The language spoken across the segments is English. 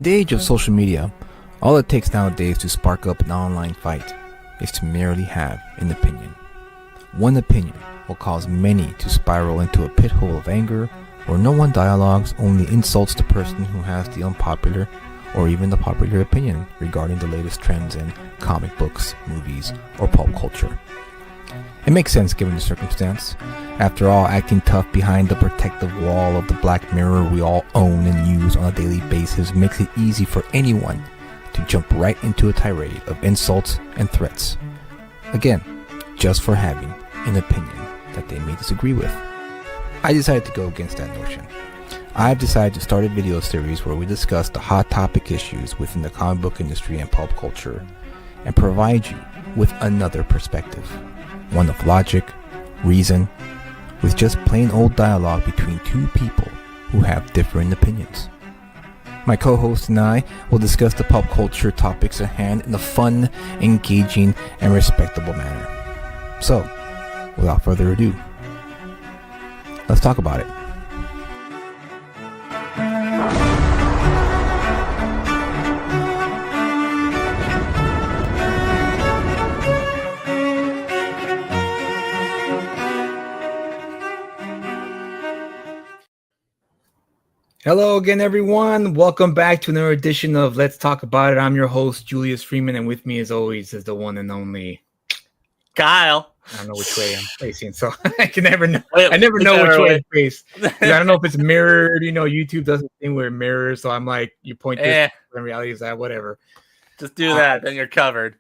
the age of social media, all it takes nowadays to spark up an online fight is to merely have an opinion. One opinion will cause many to spiral into a pit hole of anger where no one dialogues, only insults the person who has the unpopular or even the popular opinion regarding the latest trends in comic books, movies, or pulp culture. It makes sense given the circumstance. After all, acting tough behind the protective wall of the black mirror we all own and use on a daily basis makes it easy for anyone to jump right into a tirade of insults and threats. Again, just for having an opinion that they may disagree with. I decided to go against that notion. I've decided to start a video series where we discuss the hot topic issues within the comic book industry and pulp culture and provide you with another perspective. One of logic, reason, with just plain old dialogue between two people who have different opinions. My co-host and I will discuss the pulp culture topics at hand in a fun, engaging, and respectable manner. So, without further ado, let's talk about it. Hello again, everyone. Welcome back to another edition of Let's Talk About It. I'm your host, Julius Freeman, and with me, as always, is the one and only Kyle. I don't know which way I'm facing, so I can never know. I never know which way I face. I don't know if it's mirrored. You know, YouTube does a thing where it mirrors, so I'm like, you point this, in reality, is that whatever. Just do that, then you're covered.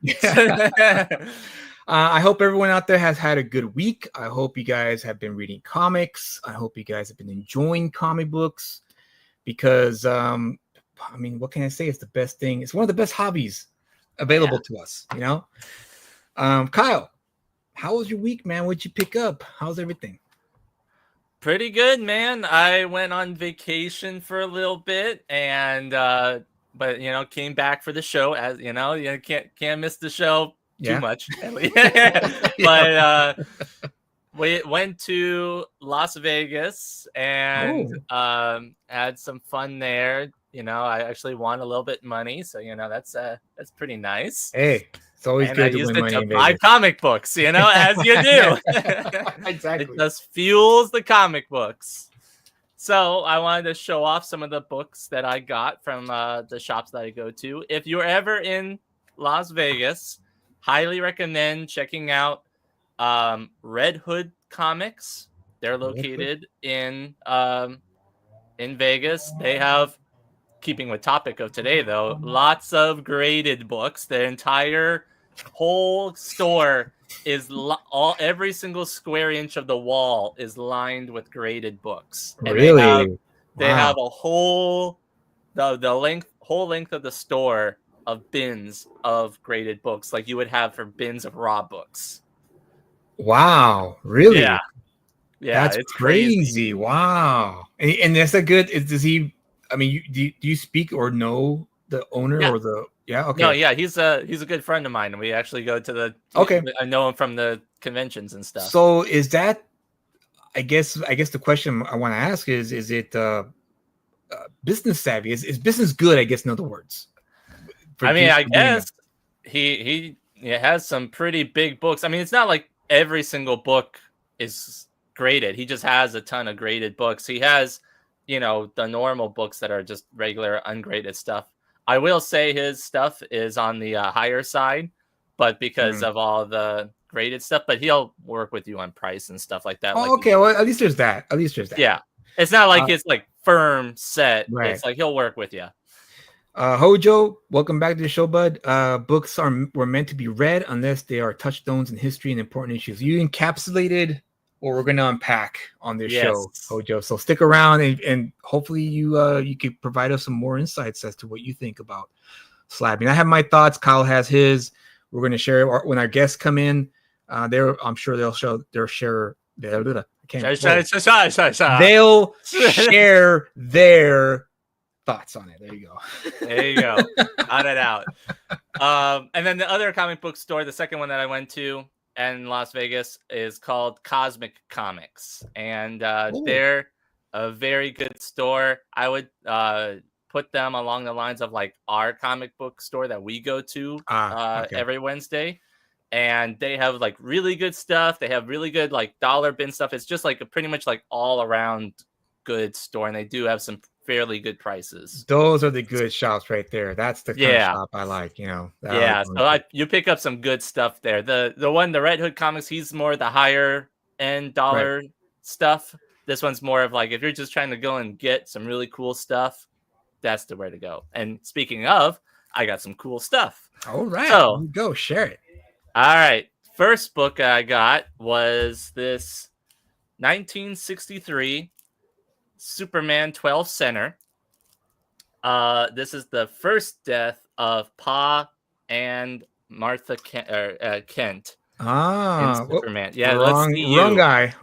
I hope everyone out there has had a good week. I hope you guys have been reading comics. I hope you guys have been enjoying comic books. Because, I mean, what can I say? It's the best thing. It's one of the best hobbies available to us, you know? Kyle, how was your week, man? What'd you pick up? How's everything? Pretty good, man. I went on vacation for a little bit and, but, you know, came back for the show. As you know, you can't miss the show too much. But, we went to Las Vegas and had some fun there. You know, I actually won a little bit of money, so you know that's pretty nice. Hey, it's always good to win money to buy comic books, you know, as you do. Exactly. It just fuels the comic books. So I wanted to show off some of the books that I got from the shops that I go to. If you're ever in Las Vegas, highly recommend checking out Red Hood Comics. They're located in Vegas. They have, keeping with topic of today though, lots of graded books. The entire whole store is every single square inch of the wall is lined with graded books. And really? They have a whole whole length of the store of bins of graded books, like you would have for bins of raw books. Wow, really? Yeah, that's it's crazy. Wow. And that's a good. Does he? I mean, do you speak or know the owner or the? Yeah. Okay. No, yeah, he's a good friend of mine, and we actually go to the. Okay. I know him from the conventions and stuff. So is that? I guess the question I want to ask is it business savvy? Is business good? I guess in other words. I mean, I guess he has some pretty big books. I mean, it's not like every single book is graded. He just has a ton of graded books. He has, you know, the normal books that are just regular ungraded stuff. I will say his stuff is on the higher side, but because of all the graded stuff, but he'll work with you on price and stuff like that. Oh, okay. Well, at least there's that. Yeah. It's not like it's like firm set. Right. It's like he'll work with you. Hojo, welcome back to the show, bud. Books were meant to be read unless they are touchdowns in history and important issues. You encapsulated what we're going to unpack on this show, Hojo. So stick around and hopefully you could provide us some more insights as to what you think about slabbing. I have my thoughts. Kyle has his. We're going to share when our guests come in. I'm sure they'll share their thoughts on it. There you go. There you go. Got it out. And then the other comic book store, the second one that I went to in Las Vegas, is called Cosmic Comics. And they're a very good store. I would put them along the lines of like our comic book store that we go to Okay. every Wednesday. And they have like really good stuff. They have really good like dollar bin stuff. It's just like a pretty much like all around good store. And they do have some fairly good prices. Those are the good shops right there. That's the kind of shop I like, you know. Yeah, so you pick up some good stuff there. The Red Hood Comics, he's more the higher end dollar stuff. This one's more of like if you're just trying to go and get some really cool stuff, that's the way to go. And speaking of, I got some cool stuff. All right, so go share it. All right, first book I got was this 1963 Superman 12 Center. This is the first death of Pa and Martha Kent. Superman. Yeah, wrong guy.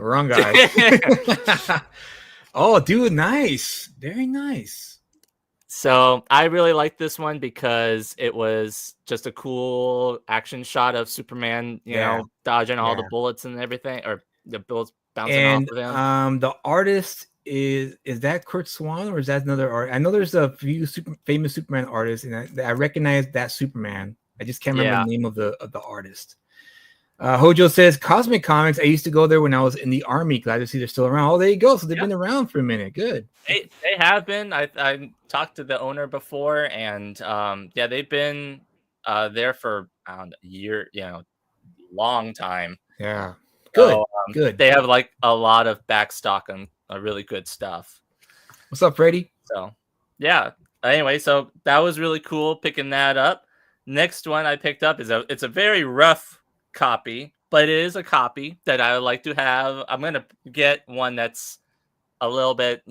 Oh, dude, nice. Very nice. So I really liked this one because it was just a cool action shot of Superman, you know, dodging all the bullets and everything, or the bullets bouncing off of him. The artist is that Kurt Swan or is that another artist? I know there's a few famous Superman artists, and I recognize that Superman. I just can't remember the name of the artist. Hojo says Cosmic Comics. I used to go there when I was in the army. Glad to see they're still around. Oh, there you go. So they've been around for a minute. Good. They have been. I talked to the owner before, and they've been there for a year. You know, long time. Yeah. Good. Good. They have like a lot of back stock and really good stuff. What's up, Freddie? So yeah. Anyway, so that was really cool picking that up. Next one I picked up it's a very rough copy, but it is a copy that I would like to have. I'm gonna get one that's a little bit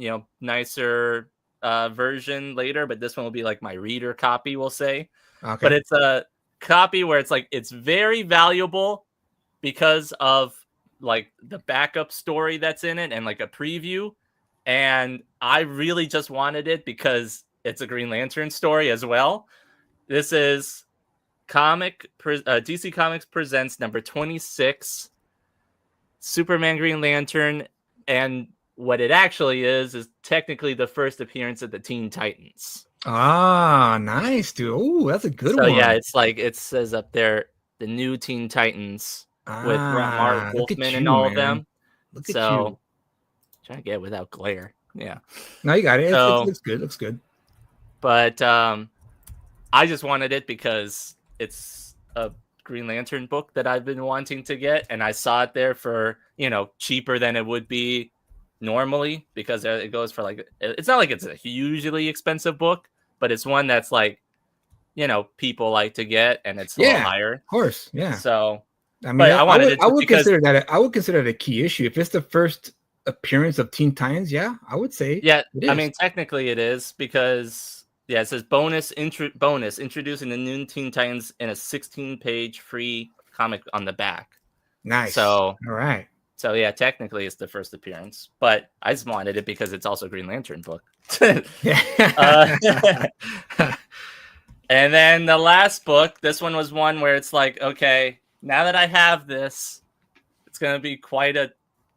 nicer version later, but this one will be like my reader copy, we'll say. Okay. But it's a copy where it's like it's very valuable because of like the backup story that's in it and like a preview, and I really just wanted it because it's a Green Lantern story as well. This is DC Comics Presents number 26, Superman Green Lantern, and what it actually is technically the first appearance of the Teen Titans. Ah, nice, dude. Oh, that's a good one. So yeah, it's like it says up there, the new Teen Titans with Mark Wolfman and all of them. Look at you. Trying to get it without glare. Yeah. No, you got it. So, it looks good. Looks good. But I just wanted it because it's a Green Lantern book that I've been wanting to get, and I saw it there for cheaper than it would be normally because it goes for like, it's not like it's a hugely expensive book, but it's one that's like people like to get, and it's a little higher. Of course, yeah. So I mean, I would consider that a key issue if it's the first appearance of Teen Titans. Yeah, I would say. Yeah, I mean, technically it is because. Yeah, it says bonus introducing the new Teen Titans in a 16-page free comic on the back. Nice. So all right. So yeah, technically it's the first appearance, but I just wanted it because it's also a Green Lantern book. And then the last book, this one was one where it's like, okay, now that I have this, it's going to be quite a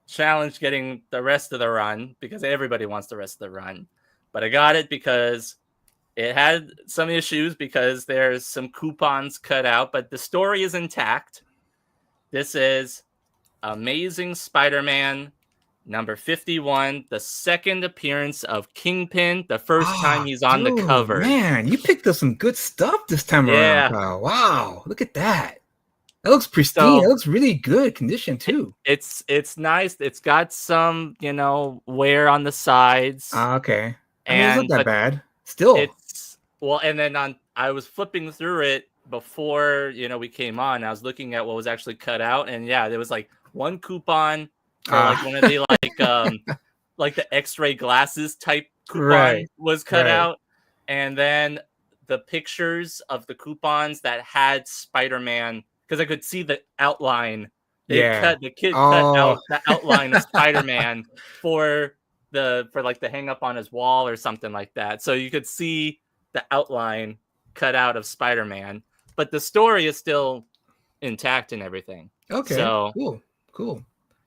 challenge getting the rest of the run because everybody wants the rest of the run. But I got it because it had some issues because there's some coupons cut out, but the story is intact. This is Amazing Spider-Man number 51, the second appearance of Kingpin, the first time he's on the cover. Man, you picked up some good stuff this time around. Wow, look at that. That looks pristine. That looks really good condition too. It's nice. It's got some, wear on the sides. Okay. It's not that bad. Still. And then I was flipping through it before, we came on. I was looking at what was actually cut out, and there was like one coupon for like one of the like the X-ray glasses type coupon was cut out, and then the pictures of the coupons that had Spider-Man, because I could see the outline. The kid cut out the outline of Spider-Man for like the hang up on his wall or something like that. So you could see the outline cut out of Spider-Man, but the story is still intact and everything. Okay. So cool.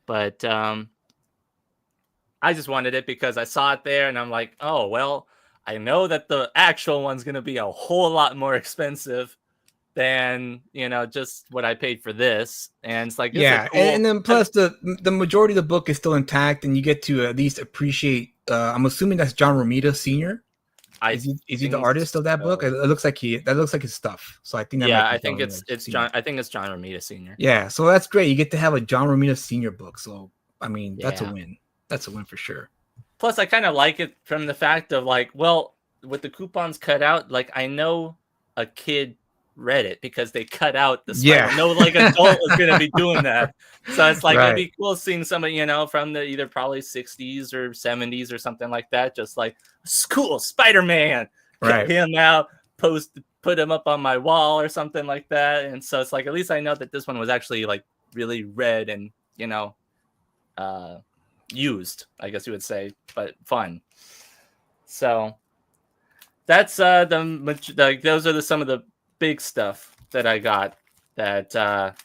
But I just wanted it because I saw it there and I'm like, oh, well, I know that the actual one's going to be a whole lot more expensive than, just what I paid for this. And it's like, yeah, cool? and then plus the majority of the book is still intact, and you get to at least appreciate. I'm assuming that's John Romita Sr. Is he the artist of that book? It looks like that looks like his stuff. So I think that I think it's John. I think it's John Romita Sr. Yeah, so that's great. You get to have a John Romita Sr. book. So I mean, that's a win. That's a win for sure. Plus, I kind of like it from the fact of like, well, with the coupons cut out, like I know a kid read it because they cut out the spider. No, like adult is going to be doing that. So it's like it'd be cool seeing somebody, from the either probably 60s or 70s or something like that, just like cool Spider-Man, get him out, put him up on my wall or something like that. And so it's like at least I know that this one was actually like really read and used, I guess you would say, but fun. So that's those are some of the big stuff that I got that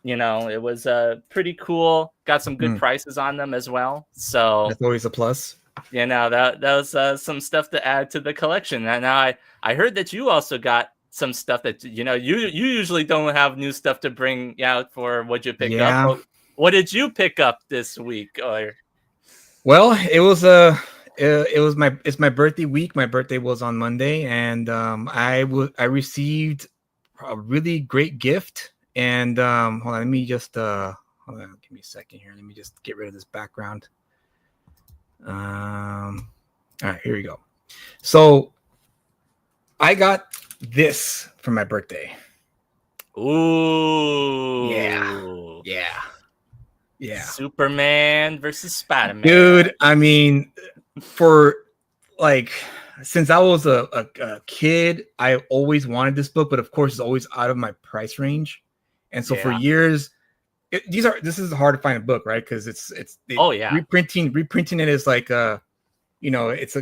it was pretty cool. Got some good prices on them as well, so that's always a plus. That was some stuff to add to the collection. And now I heard that you also got some stuff that you usually don't have new stuff to bring out for what you pick up. What did you pick up this week? Well, it's my birthday week. My birthday was on Monday, and I received a really great gift. And hold on, let me just hold on, give me a second here. Let me just get rid of this background. All right, here we go. So I got this for my birthday. Ooh, yeah. Superman versus Spider-Man. Dude, I mean, for like since I was a kid, I always wanted this book, but of course it's always out of my price range. And so for years, this is hard to find a book, right? Because it's reprinting it is like it's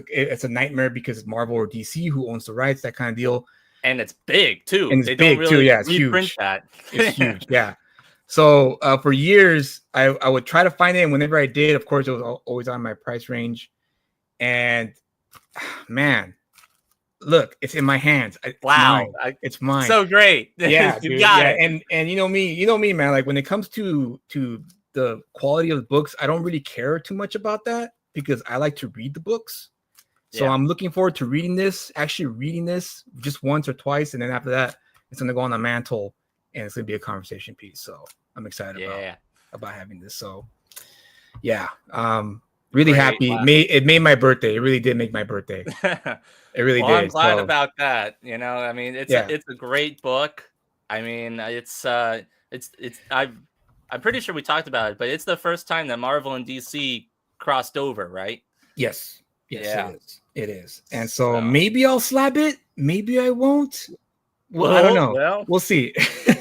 a nightmare because it's Marvel or DC who owns the rights, that kind of deal. And it's big too. And it's big too. Yeah, it's huge. It's huge. Yeah. So for years, I would try to find it, and whenever I did, of course, it was always on my price range. And man, look, it's in my hands. It's mine. So great. Yeah, you got it. And you know me, man. Like when it comes to the quality of the books, I don't really care too much about that because I like to read the books. So I'm looking forward to reading this just once or twice, and then after that, it's gonna go on the mantle, and it's gonna be a conversation piece. So I'm excited about having this. So really happy. It made my birthday. It really did make my birthday. It really did. I'm glad about that. I mean, it's a great book. I mean, I'm pretty sure we talked about it, but it's the first time that Marvel and DC crossed over, right? Yes, it is. And so maybe I'll slab it. Maybe I won't. Well, I don't know. Well, we'll see.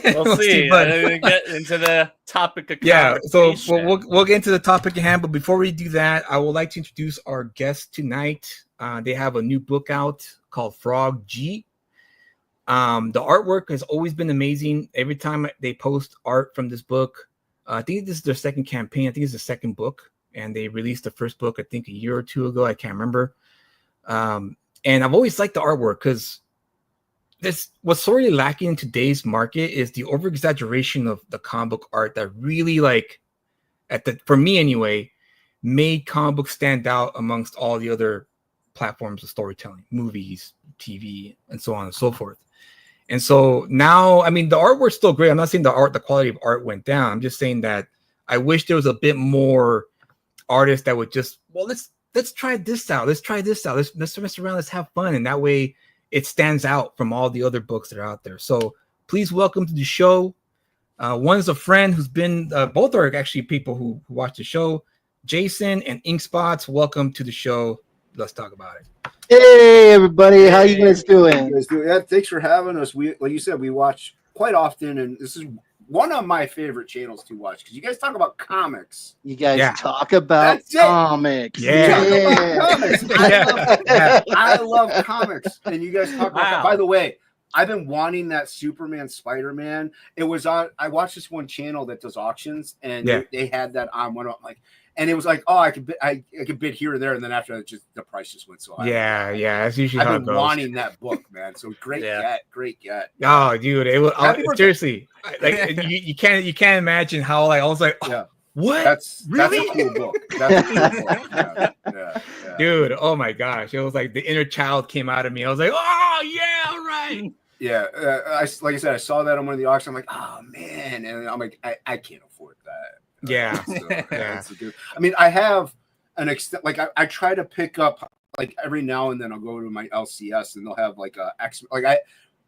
We'll see. But get into the topic of so we'll get into the topic at hand. But before we do that, I would like to introduce our guest tonight. They have a new book out called Frog G. The artwork has always been amazing. Every time they post art from this book, I think this is their second campaign. I think it's the second book, and they released the first book, I think, a year or two ago. I can't remember. And I've always liked the artwork because what's sorely lacking in today's market is the over exaggeration of the comic book art that really, like, for me anyway, made comic books stand out amongst all the other platforms of storytelling, movies, TV, and so on and so forth. And so now, I mean, the artwork's still great. I'm not saying the quality of art went down. I'm just saying that I wish there was a bit more artists that would just, let's try this out. Let's try this out. Let's mess around. Let's have fun. And that way it stands out from all the other books that are out there. So please welcome to the show. One is a friend who's been, both are actually people who watch the show. Jason and Inkspots, welcome to the show. Let's talk about it. Hey, everybody. How you guys doing? Yeah, thanks for having us. Like you said, we watch quite often, and this is one of my favorite channels to watch because you guys talk about comics. You guys talk about comics. I love comics, and you guys talk about that. By the way, I've been wanting that Superman Spider-Man. It was on. I watched this one channel that does auctions, and they had that on one. I'm like, And it was like, oh, I could bid here or there, and then after that, just the price just went so high. Yeah, that's usually how it goes. I've been wanting that book, man. So great get. Oh, dude, it was seriously like you can't imagine how like I was like, oh, what? That's really? a cool book. That's a cool book. Yeah. Dude, oh my gosh, it was like the inner child came out of me. I was like, oh yeah, all right. Yeah, like I said, I saw that on one of the auctions. I'm like, oh man, and I'm like, I can't afford that. Yeah, so, I mean, I have an extent. Like I try to pick up like every now and then. I'll go to my LCS and they'll have like X. Like I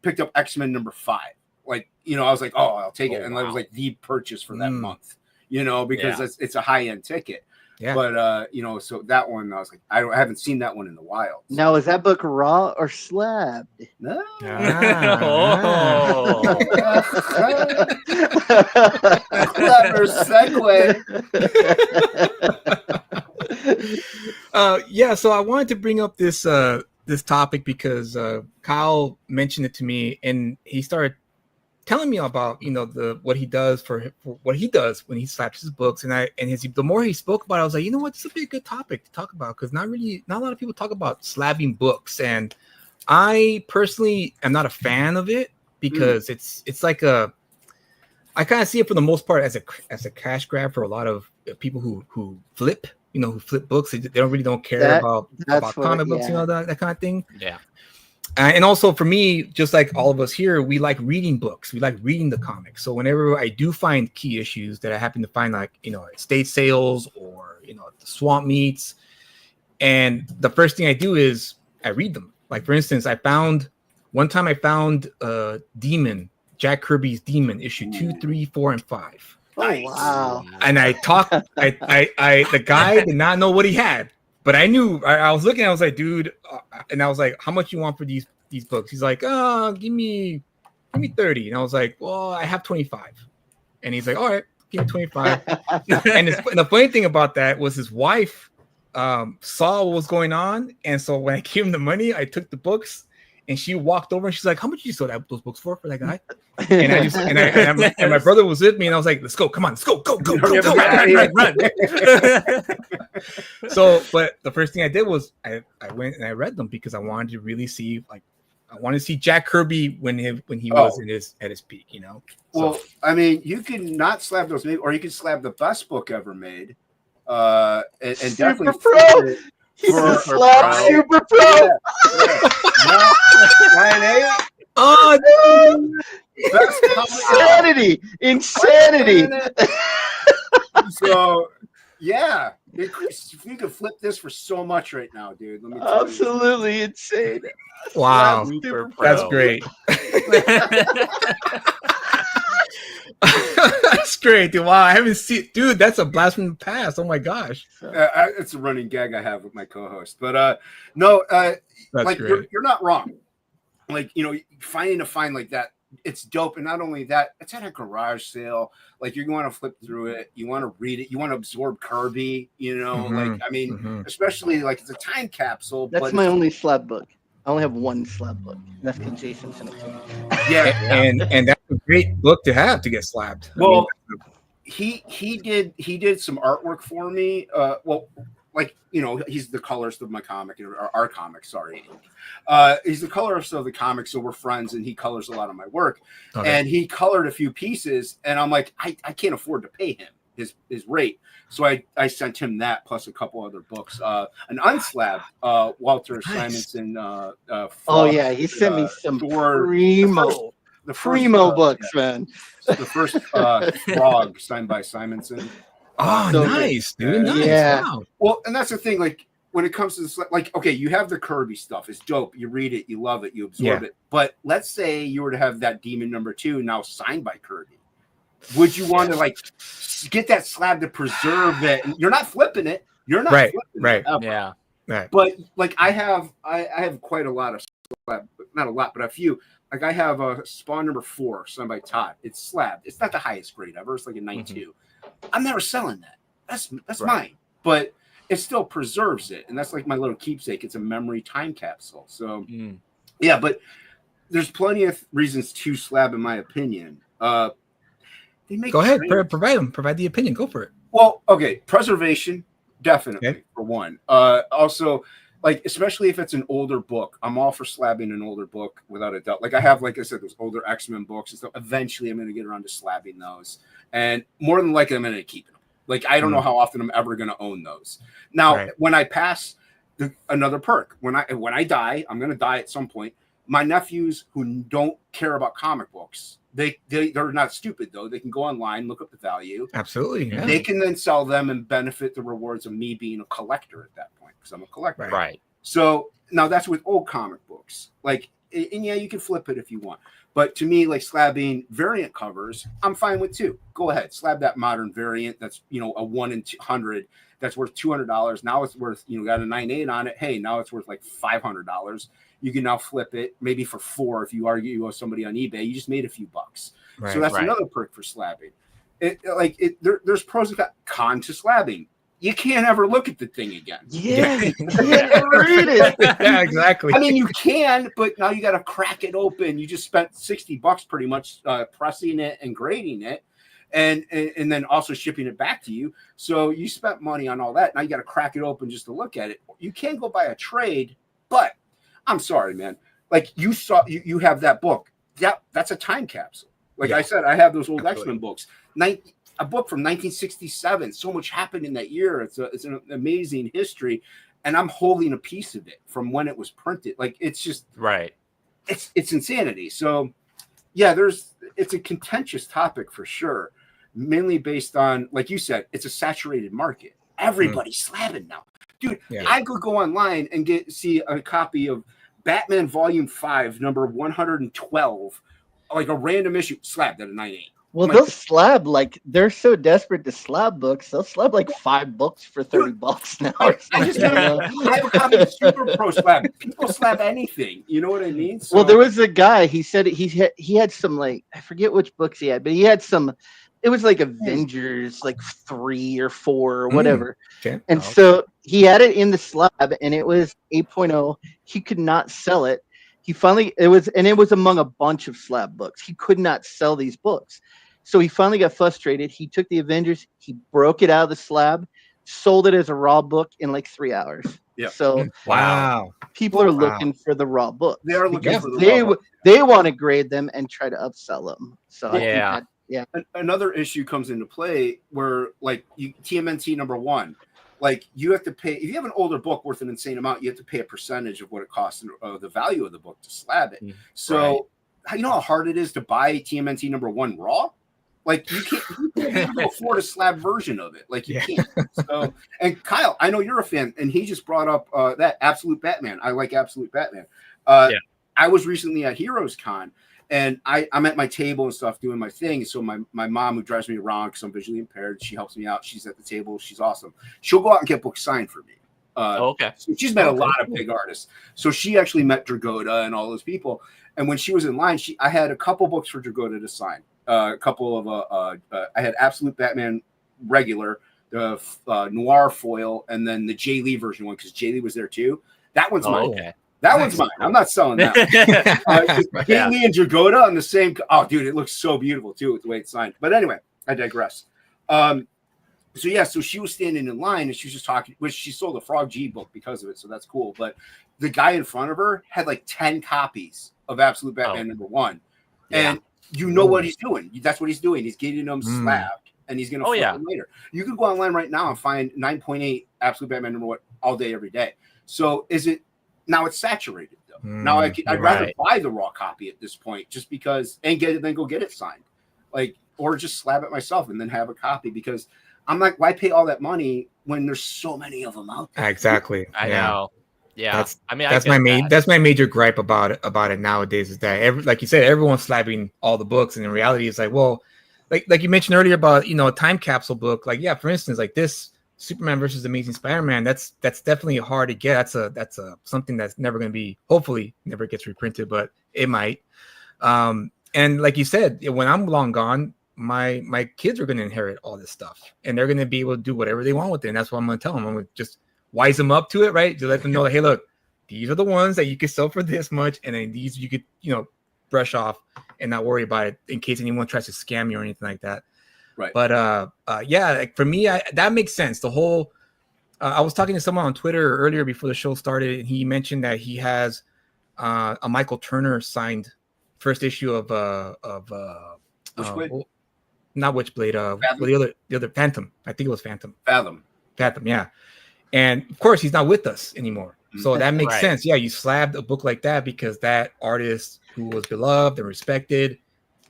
picked up X-Men #5. Like I was like, oh, I'll take it, and that was like the purchase for that month. Because it's a high end ticket. Yeah. But so that one I was like, I haven't seen that one in the wild. So. Now is that book raw or slabbed? No. Clever segue. So I wanted to bring up this topic because Kyle mentioned it to me and he started telling me about what he does for what he does when he slaps his books, and the more he spoke about it, I was like, you know what, this would be a good topic to talk about because not a lot of people talk about slabbing books, and I personally am not a fan of it because it's like I kind of see it for the most part as a cash grab for a lot of people who flip books. They don't care about comic books, that kind of thing. Yeah. And also for me, just like all of us here, we like reading books. We like reading the comics. So whenever I do find key issues that I happen to find, like, estate sales or, the swamp meets, and the first thing I do is I read them. Like, for instance, one time I found Demon, Jack Kirby's Demon, issue 2, 3, 4, and 5. Oh, wow. And I the guy did not know what he had. But I knew. I was looking. I was like, dude, and I was like, how much you want for these books? He's like, give me 30. And I was like, well, I have 25. And he's like, all right, give me 25. and the funny thing about that was his wife saw what was going on, and so when I gave him the money, I took the books, and she walked over and she's like, how much did you sell those books for that guy? And my brother was with me, and I was like, let's go, come on, let's go, run. So, but the first thing I did was I went and I read them because I wanted to really see, like, I wanted to see Jack Kirby when he was at his peak, Well, I mean, you can not slab those, or you can slab the best book ever made, and definitely pro. He's a slab super pro. Yeah. 9-8. Oh, insanity. So, yeah, you could flip this for so much right now, dude. Let me tell absolutely you. Insane. Wow, that's great. That's great, dude. Wow, I haven't seen, dude. That's a blast from the past. Oh my gosh, it's a running gag I have with my co-host. But no, like you're not wrong. Like, finding a find like that, it's dope. And not only that, it's at a garage sale. Like, you want to flip through it, you want to read it, you want to absorb Kirby. Like, I mean, especially like it's a time capsule. That's my only slab book. I only have one slab book. That's because Jason sent it to me. Yeah, and that's a great book to have to get slabbed. Well, he did some artwork for me. Like, he's the colorist of my comic, or our comic. Sorry, he's the colorist of the comic, so we're friends, and he colors a lot of my work. Okay. And he colored a few pieces, and I'm like, I can't afford to pay him his rate. So I sent him that plus a couple other books. An unslabbed Walter Simonson. He sent me some primo books, man. The first Frog signed by Simonson. Oh, so nice, dude. Nice. Yeah. Wow. Well, and that's the thing. Like, when it comes to this, like, okay, you have the Kirby stuff. It's dope. You read it, you love it, you absorb it. But let's say you were to have that Demon #2 now signed by Kirby. Would you want to like get that slab to preserve it? You're not flipping it. You're not flipping it ever. Yeah. Right. But like I have quite a lot of slab, not a lot, but a few. Like I have a Spawn #4 signed by Todd. It's slabbed. It's not the highest grade ever. It's like a 92. I'm never selling that. That's mine. But it still preserves it, and that's like my little keepsake. It's a memory time capsule. So yeah, but there's plenty of reasons to slab, in my opinion. Go ahead, provide the opinion. Go for it. Well, okay, preservation. Definitely, Okay. for one. Also, like, especially if it's an older book, I'm all for slabbing an older book without a doubt. Like I have, like I said, those older X-Men books and stuff. Eventually I'm going to get around to slabbing those, and more than likely I'm going to keep them. Like, I don't know how often I'm ever going to own those. Now, when I pass another perk, when I die, I'm going to die at some point. My nephews who don't care about comic books, they're not stupid though. They can go online, look up the value. Absolutely. Yeah. They can then sell them and benefit the rewards of me being a collector at that point, because I'm a collector. Right. So now that's with old comic books. Like, and yeah, you can flip it if you want. But to me, like, slabbing variant covers, I'm fine with too. Go ahead, slab that modern variant that's, you know, a 1 in 200 that's worth $200. Now it's worth, you know, got a 9.8 on it. Hey, now it's worth like $500. You can now flip it maybe for $4 if you argue with somebody on eBay. You just made a few bucks. So that's another perk for slabbing. There's pros and cons to slabbing. You can't ever look at the thing again. Yeah, you can't ever read it. Yeah, exactly. I mean, you can, but now you got to crack it open. You just spent $60 pretty much pressing it and grading it, and then also shipping it back to you. So you spent money on all that. Now you got to crack it open just to look at it. You can go buy a trade, but I'm sorry, man. Like, you have that book. That's a time capsule. Like I said, I have those old X-Men books. A book from 1967. So much happened in that year. It's an amazing history, and I'm holding a piece of it from when it was printed. Like, it's just it's insanity. So yeah, it's a contentious topic for sure, mainly based on, like you said, it's a saturated market. Everybody's slabbing now, dude. I could go online and see a copy of Batman Volume 5, number 112, like a random issue, slabbed at a 9.8. Well, they'll slab, like, they're so desperate to slab books, they'll slab like 5 books for $30 now. I have a copy of Super Pro Slab. People slab anything, you know what I mean? So, well, there was a guy, he said he had some, like, I forget which books he had, but he had some, it was like Avengers, like 3 or 4 or whatever. And so he had it in the slab, and it was 8.0. He could not sell it. He finally, it was among a bunch of slab books. He could not sell these books. So he finally got frustrated. He took the Avengers, he broke it out of the slab, sold it as a raw book in like 3 hours. Yeah. So people are looking for the raw book. They are looking for the raw book. They want to grade them and try to upsell them. So I think that, another issue comes into play where, like, TMNT number 1, like, you have to pay, if you have an older book worth an insane amount, you have to pay a percentage of what it costs, the value of the book to slab it. So you know how hard it is to buy TMNT number 1 raw? Like, you can't afford a slab version of it. Like, you can't. So, and Kyle, I know you're a fan, and he just brought up that Absolute Batman. I like Absolute Batman. I was recently at Heroes Con, and I'm at my table and stuff doing my thing. So my mom, who drives me around because I'm visually impaired, she helps me out. She's at the table. She's awesome. She'll go out and get books signed for me. So she's met a lot of big artists. So she actually met Dragotta and all those people. And when she was in line, I had a couple books for Dragotta to sign. A couple of I had Absolute Batman regular, the noir foil, and then the Jay Lee version one, because Jay Lee was there too. That one's mine. Okay. That one's mine. I'm not selling that one. Jay Lee and Dragotta on the same. Oh, dude, it looks so beautiful too with the way it's signed. But anyway, I digress. So she was standing in line and she was just talking, which she sold a Frog G book because of it, so that's cool. But the guy in front of her had like 10 copies of Absolute Batman number 1. And you know what he's doing. That's what he's doing. He's getting them slabbed, and he's going to flip them later. You can go online right now and find 9.8 Absolute Batman number 1 all day, every day. So now it's saturated, though. Now I'd rather buy the raw copy at this point, just because, and then go get it signed. Like, or just slab it myself and then have a copy, because I'm like, why pay all that money when there's so many of them out there? Exactly. I know. Yeah, that's my major gripe about it nowadays, is that like you said, everyone's slabbing all the books, and in reality, it's like, well, like you mentioned earlier about, you know, a time capsule book. Like, for instance, like this Superman versus Amazing Spider-Man, that's definitely hard to get. That's something that's never going to be, hopefully, never gets reprinted, but it might. And like you said, when I'm long gone, my kids are going to inherit all this stuff, and they're going to be able to do whatever they want with it. And that's what I'm going to tell them. I'm going to just wise them up to it, right? To let them know that, hey, look, these are the ones that you can sell for this much, and then these you could, you know, brush off and not worry about it in case anyone tries to scam you or anything like that. Right. But like for me, that makes sense. The whole I was talking to someone on Twitter earlier before the show started, and he mentioned that he has a Michael Turner signed first issue of Witchblade? Not Witchblade. The other Phantom. I think it was Phantom. Fathom, yeah. And of course, he's not with us anymore. So that makes sense. Yeah, you slabbed a book like that because that artist who was beloved and respected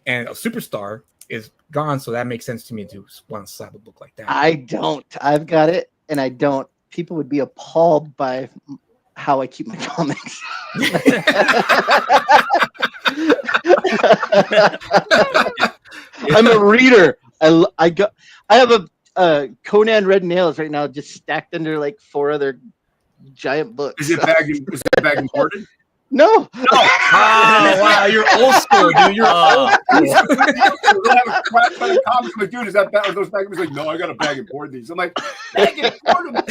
and a superstar is gone. So that makes sense to me to want to slap a book like that. I don't. I've got it, and I don't. People would be appalled by how I keep my comics. I'm a reader. I have a Conan Red Nails right now, just stacked under like 4 other giant books. Is it bag imported? No. Oh, wow, you're old school, dude. You're old school. Dude, is that bag? Are those bags? He's like, no, I got a bag import these. I'm like, bag import them.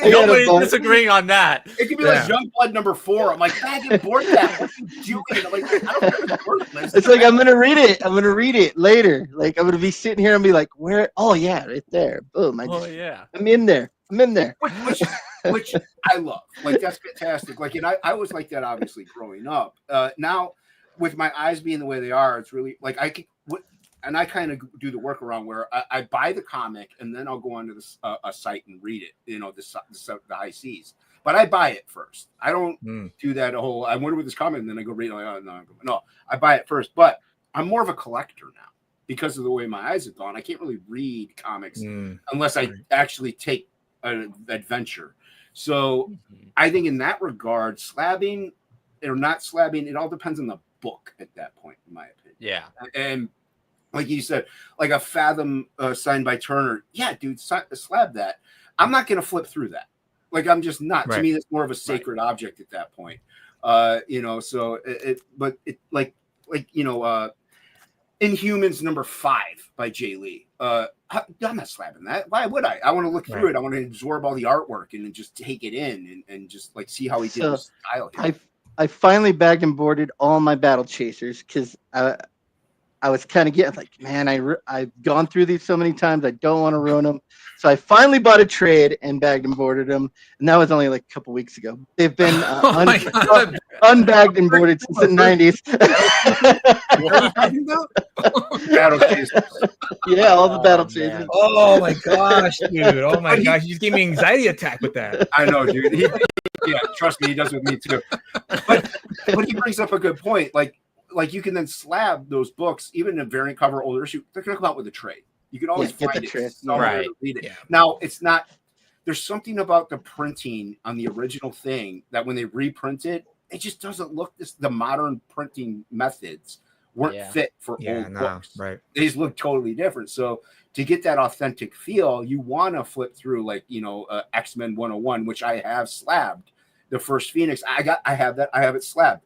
Nobody's disagreeing on that. It could be like Youngblood number 4. I'm like, bag import that. What are you doing? I'm like, I don't know the It's like I'm gonna read it. I'm gonna read it later. Like I'm gonna be sitting here and be like, where? Oh yeah, right there. Boom. I'm in there. Which I love. Like that's fantastic. Like, and I was like that obviously growing up. Now with my eyes being the way they are, it's really like I kind of do the workaround where I buy the comic and then I'll go onto a site and read it. You know, the high seas. But I buy it first. I don't do that whole. I wonder what this comic, and then I go read it. Like, oh, no, I buy it first. But I'm more of a collector now because of the way my eyes have gone. I can't really read comics unless I actually take an adventure. So I think in that regard, slabbing or not slabbing, it all depends on the book at that point, in my opinion. Yeah. And like you said, like a Fathom signed by Turner. Yeah, dude, slab that. I'm not going to flip through that. Like, I'm just not. To me, that's more of a sacred object at that point. You know, so Inhumans number 5 by Jay Lee. I'm not slabbing that. Why would I? I want to look through it. I want to absorb all the artwork and just take it in and just like see how he did the style here. I finally bagged and boarded all my Battle Chasers because I was kind of getting like, man, I've gone through these so many times. I don't want to ruin them. So I finally bought a trade and bagged and boarded them. And that was only like a couple weeks ago. They've been unbagged and boarded since the 90s. Battle Chasers. Yeah, all the Battle Chasers. Oh my gosh, dude. Oh my gosh. You just gave me an anxiety attack with that. I know, dude. Yeah, trust me, he does with me too. But he brings up a good point. Like you can then slab those books, even in a variant cover, older issue, they're going to come out with a trade. You can always find it. Right. Read it. Yeah. Now, it's not, there's something about the printing on the original thing that when they reprint it, it just doesn't look the modern printing methods weren't fit for old books. Right. They just look totally different. So to get that authentic feel, you want to flip through X-Men 101, which I have slabbed the first Phoenix. I have it slabbed.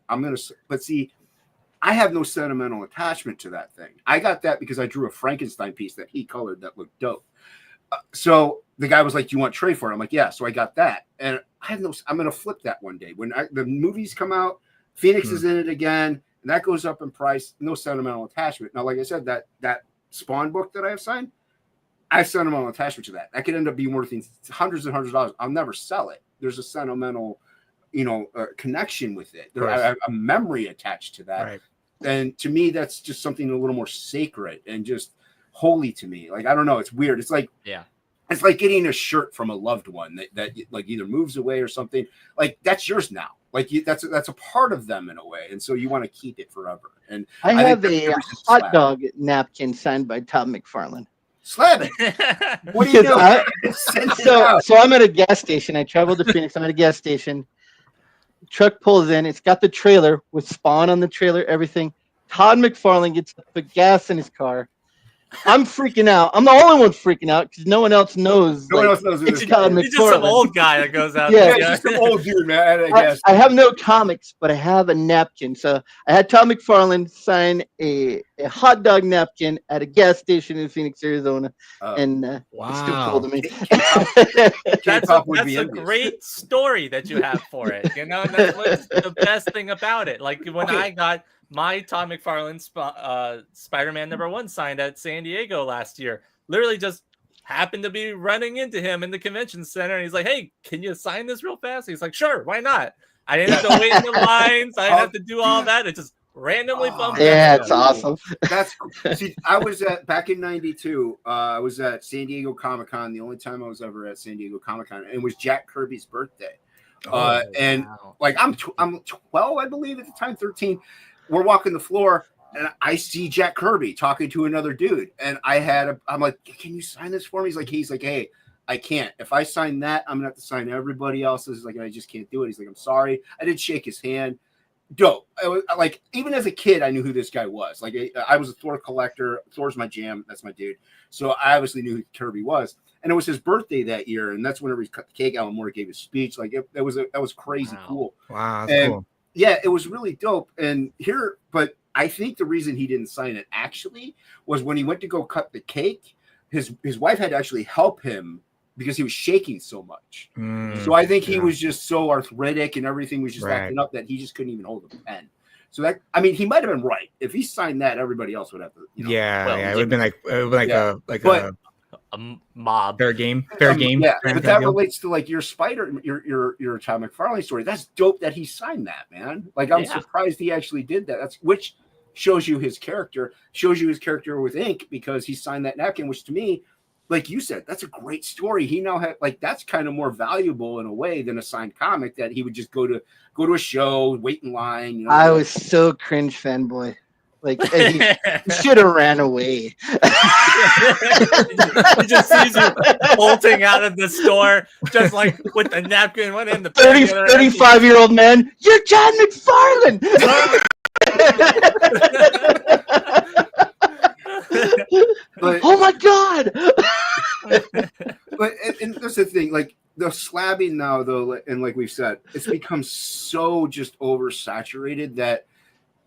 But see, I have no sentimental attachment to that thing. I got that because I drew a Frankenstein piece that he colored that looked dope. So the guy was like, "Do you want Trey for it?" I'm like, "Yeah." So I got that, and I'm going to flip that one day when the movies come out. Phoenix is in it again, and that goes up in price. No sentimental attachment. Now, like I said, that Spawn book that I have signed, I have sentimental attachment to that. That could end up being worth hundreds and hundreds of dollars. I'll never sell it. There's a sentimental, connection with it. There, I have a memory attached to that. Right. And to me, that's just something a little more sacred and just holy to me. Like, I don't know. It's weird. It's like, it's like getting a shirt from a loved one that like either moves away or something. Like, that's yours now. Like, that's a part of them in a way. And so you want to keep it forever. And I have a hot dog napkin signed by Todd McFarlane. Slab it. What are you doing? So I'm at a gas station. I traveled to Phoenix. I'm at a gas station. Truck pulls in. It's got the trailer with Spawn on the trailer, everything. Todd McFarlane gets to put gas in his car. I'm freaking out. I'm the only one freaking out because no one else knows. No one else knows it's Todd McFarlane. He's just some old guy that goes out. Yeah, just some old dude, man. I have no comics, but I have a napkin. So I had Todd McFarlane sign a hot dog napkin at a gas station in Phoenix, Arizona, and it's still cool to me. That's a great story that you have for it. That's what's the best thing about it. Like when I got my Todd McFarlane Spider-Man #1 signed at San Diego last year, literally just happened to be running into him in the convention center, and he's like, "Hey, can you sign this real fast?" He's like, "Sure, why not?" I didn't have to wait in the lines. I didn't have to do all that. It just randomly bumped. Yeah, it's awesome. That's see, I was back in '92. I was at San Diego Comic-Con. The only time I was ever at San Diego Comic-Con, and it was Jack Kirby's birthday. And like I'm 12, I believe at the time, 13. We're walking the floor, and I see Jack Kirby talking to another dude, and I'm like, "Can you sign this for me?" He's like, "Hey, I can't. If I sign that, I'm gonna have to sign everybody else's. Like, I just can't do it." He's like, "I'm sorry." I did shake his hand. Dope. I was, like, even as a kid, I knew who this guy was. Like, I was a Thor collector. Thor's my jam. That's my dude. So I obviously knew who Kirby was. And it was his birthday that year, and that's whenever he cut the cake. Alan Moore gave his speech. Like, that was crazy cool. Wow, that's cool. Yeah, it was really dope. And but I think the reason he didn't sign it actually was when he went to go cut the cake, his wife had to actually help him because he was shaking so much. So I think he was just so arthritic and everything was just acting up that he just couldn't even hold a pen. So that, I mean, he might have been right. If he signed that, everybody else would have to. You know, it would have been a mob. Fair game. Yeah, but that relates to like your your Todd McFarlane story. That's dope that he signed that, man. Like, I'm surprised he actually did that. Which shows you his character with ink, because he signed that napkin, which to me, like you said, that's a great story. He now had, like, that's kind of more valuable in a way than a signed comic that he would just go to a show, wait in line. You know, I was so cringe fanboy. Like, he should have ran away. He just sees you bolting out of the store, just like with the napkin, one end, the 35-year-old man. You're John McFarlane. Oh my God! But and that's the thing, like the slabbing now, though, and like we've said, it's become so just oversaturated that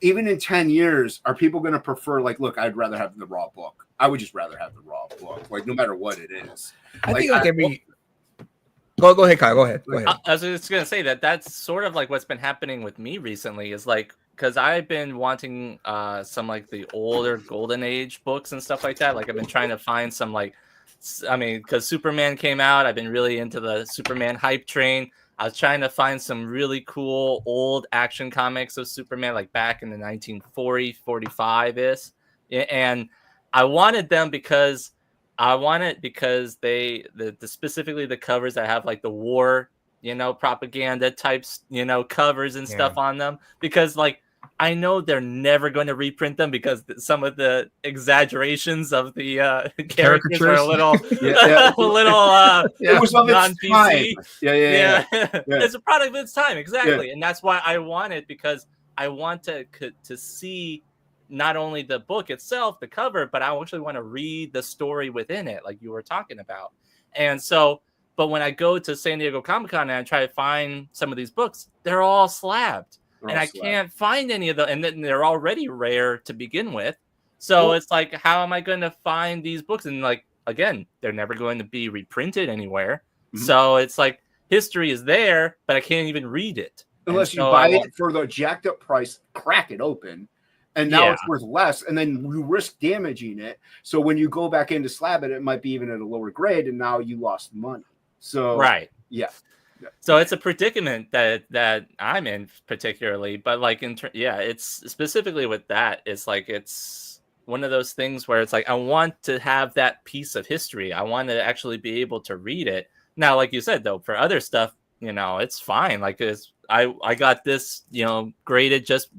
even in 10 years, are people going to prefer, like, look, I'd rather have the raw book. I would just rather have the raw book, like, no matter what it is. I think like every. Go ahead, Kyle. Go ahead. I was just gonna say that's sort of like what's been happening with me recently. Is like, because I've been wanting some like the older Golden Age books and stuff like that. Like, I've been trying to find some, like, I mean, because Superman came out, I've been really into the Superman hype train. I was trying to find some really cool old action comics of Superman, like back in the 1940, 45 is, and I wanted them because they specifically the covers that have like the war, you know, propaganda types, you know, covers and stuff on them, because like I know they're never going to reprint them because some of the exaggerations of the characters are a little, it was of its time. Yeah. It's a product of its time, exactly, and that's why I want it, because I want to see not only the book itself, the cover, but I actually want to read the story within it, like you were talking about. And so, but when I go to San Diego Comic-Con and I try to find some of these books, they're all slabbed. And I can't find any of them, and then they're already rare to begin with. So it's like, how am I going to find these books? And like, again, they're never going to be reprinted anywhere. Mm-hmm. So it's like, history is there, but I can't even read it. Unless you buy it for the jacked up price, crack it open, and now it's worth less, and then you risk damaging it. So when you go back in to slab it, it might be even at a lower grade, and now you lost money. So So it's a predicament that I'm in particularly, but like it's specifically with that. It's like, it's one of those things where it's like, I want to have that piece of history. I want to actually be able to read it. Now, like you said, though, for other stuff, you know, it's fine. Like, I got this, you know, graded just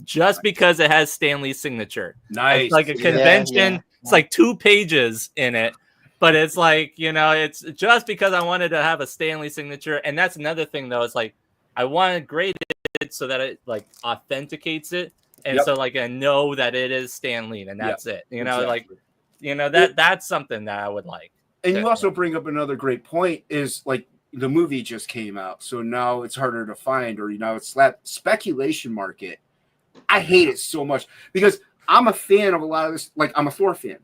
because it has Stan Lee's signature. Nice. It's like a convention. It's like 2 pages in it. But it's like, you know, it's just because I wanted to have a Stan Lee signature. And that's another thing, though. It's like, I want to grade it so that it like authenticates it. And so like, I know that it is Stan Lee, and that's it. You know, like, you know, that's something that I would like. And you also bring up another great point is like, the movie just came out. So now it's harder to find, or, you know, it's that speculation market. I hate it so much because I'm a fan of a lot of this. Like, I'm a Thor fan.